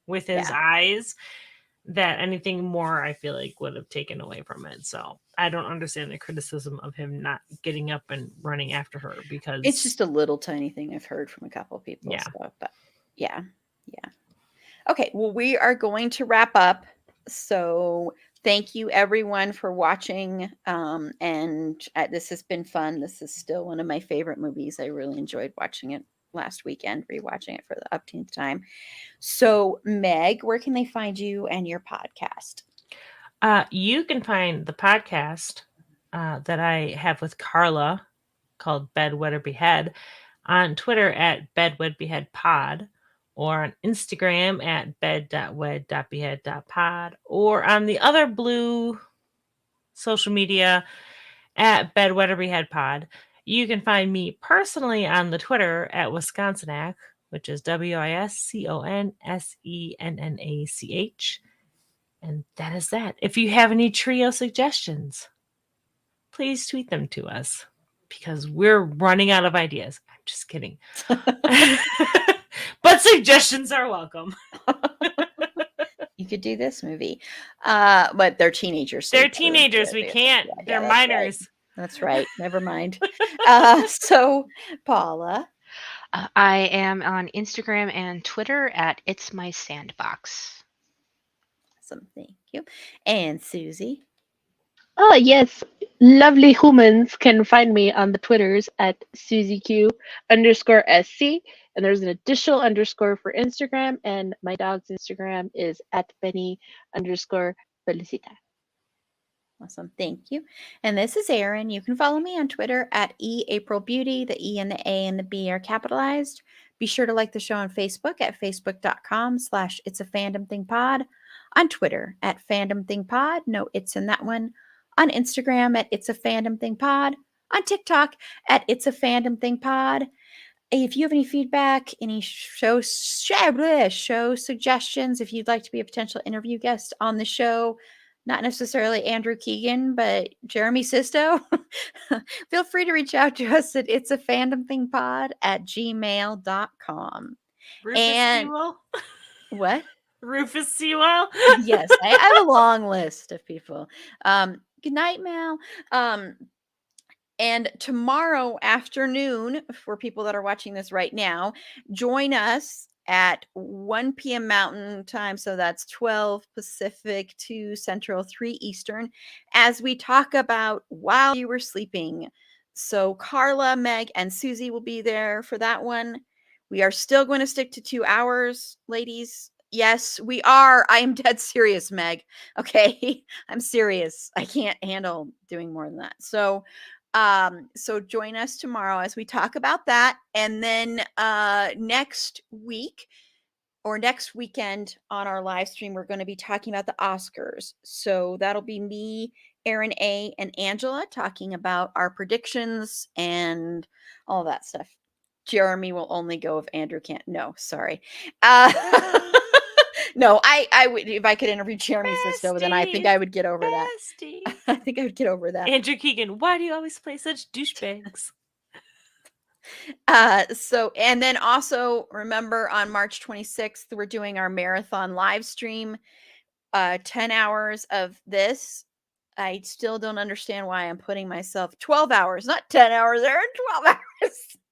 with his Yeah. eyes, that anything more I feel like would have taken away from it. So I don't understand the criticism of him not getting up and running after her, because It's just a little tiny thing I've heard from a couple of people. Yeah. So, but yeah. Yeah. Okay. Well, we are going to wrap up. So thank you everyone for watching. And this has been fun. This is still one of my favorite movies. I really enjoyed watching it last weekend, rewatching it for the upteenth time. So Meg, where can they find you and your podcast? You can find the podcast that I have with Carla called Bedwet or Behead on Twitter at bedwetbeheadpod, or on Instagram at bed.wed.behead.pod, or on the other blue social media at Bedwet or Behead Pod. You can find me personally on the Twitter at Wisconsinach, which is WISCONSENNACH. And that is that. If you have any trio suggestions, please tweet them to us, because we're running out of ideas. I'm just kidding. But suggestions are welcome. You could do this movie. But they're teenagers. So They're you probably wouldn't do teenagers. it. We Yeah, can't. yeah, They're that's right. minors. That's right. Never mind. So Paula. I am on Instagram and Twitter at It's My Sandbox. Awesome. Thank you. And Susie. Oh, yes. Lovely humans can find me on the Twitters at SusieQ_SC. And there's an additional underscore for Instagram. And my dog's Instagram is at Benny_Felicita. Awesome. Thank you. And this is Erin. You can follow me on Twitter at eAprilBeauty. The E and the A and the B are capitalized. Be sure to like the show on Facebook at facebook.com/itsafandom_thing_pod. On Twitter at fandomthingpod. No, it's in that one. On Instagram at itsafandom_thing_pod. On TikTok at itsafandom_thing_pod. If you have any feedback, any show suggestions, if you'd like to be a potential interview guest on the show, not necessarily Andrew Keegan, but Jeremy Sisto, feel free to reach out to us at itsafandom_thing_pod@gmail.com. Rufus And Sewell? what? Rufus Sewell? Yes, I have a long list of people. Good night, Mal. And tomorrow afternoon, for people that are watching this right now, join us at 1 p.m. Mountain Time. So that's 12 Pacific, 2 Central, 3 Eastern, as we talk about While You Were Sleeping. So Carla, Meg, and Susie will be there for that one. We are still going to stick to 2 hours, ladies. Yes, we are. I am dead serious, Meg. Okay. I'm serious. I can't handle doing more than that. So join us tomorrow as we talk about that. And then next week or next weekend on our live stream, we're going to be talking about the Oscars. So that'll be me, Aaron A, and Angela talking about our predictions and all that stuff. Jeremy will only go if Andrew can't. No, sorry. No, I would, if I could interview Jeremy Sisto, then I think I would get over that. Bestie. I think I would get over that. Andrew Keegan, why do you always play such douchebags? So, and then also remember on March 26th, we're doing our marathon live stream, 10 hours of this. I still don't understand why I'm putting myself 12 hours, not 10 hours, Aaron, 12 hours.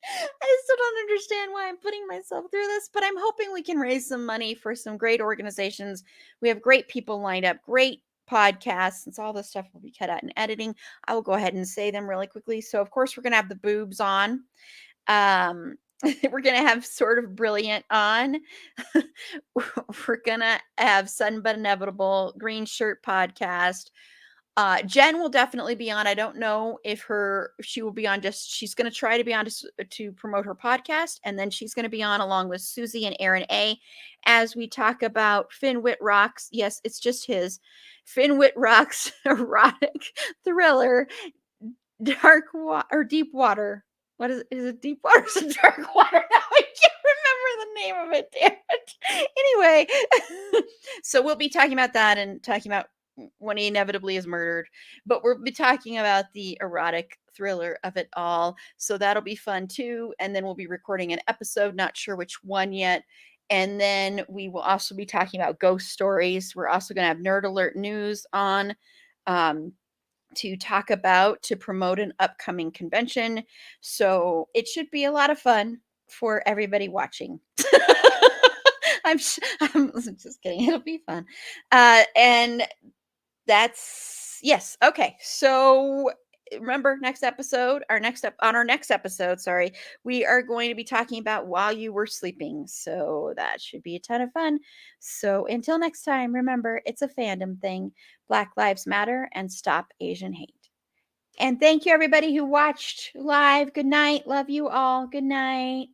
I still don't understand why I'm putting myself through this, but I'm hoping we can raise some money for some great organizations. We have great people lined up, great podcasts, since all this stuff will be cut out in editing. I will go ahead and say them really quickly. So, of course, we're going to have the boobs on. We're going to have Sort of Brilliant on. We're going to have Sudden But Inevitable, Green Shirt Podcast. Jen will definitely be on. I don't know if she will be on. Just she's going to try to be on to promote her podcast, and then she's going to be on along with Susie and Aaron A, as we talk about Finn Wittrock's. Yes, it's just his Finn Wittrock's erotic thriller, Deep Water. What is it? Is it Deep Water or Dark Water? Now I can't remember the name of it. Damn it. Anyway, so we'll be talking about that and talking about when he inevitably is murdered, but we'll be talking about the erotic thriller of it all. So that'll be fun too. And then we'll be recording an episode, not sure which one yet. And then we will also be talking about ghost stories. We're also going to have Nerd Alert News on to talk about, to promote an upcoming convention. So it should be a lot of fun for everybody watching. I'm just kidding. It'll be fun. And that's, yes. Okay. So remember, on our next episode, sorry, we are going to be talking about While You Were Sleeping. So that should be a ton of fun. So until next time, remember, it's a fandom thing. Black Lives Matter and stop Asian hate. And thank you, everybody who watched live. Good night. Love you all. Good night.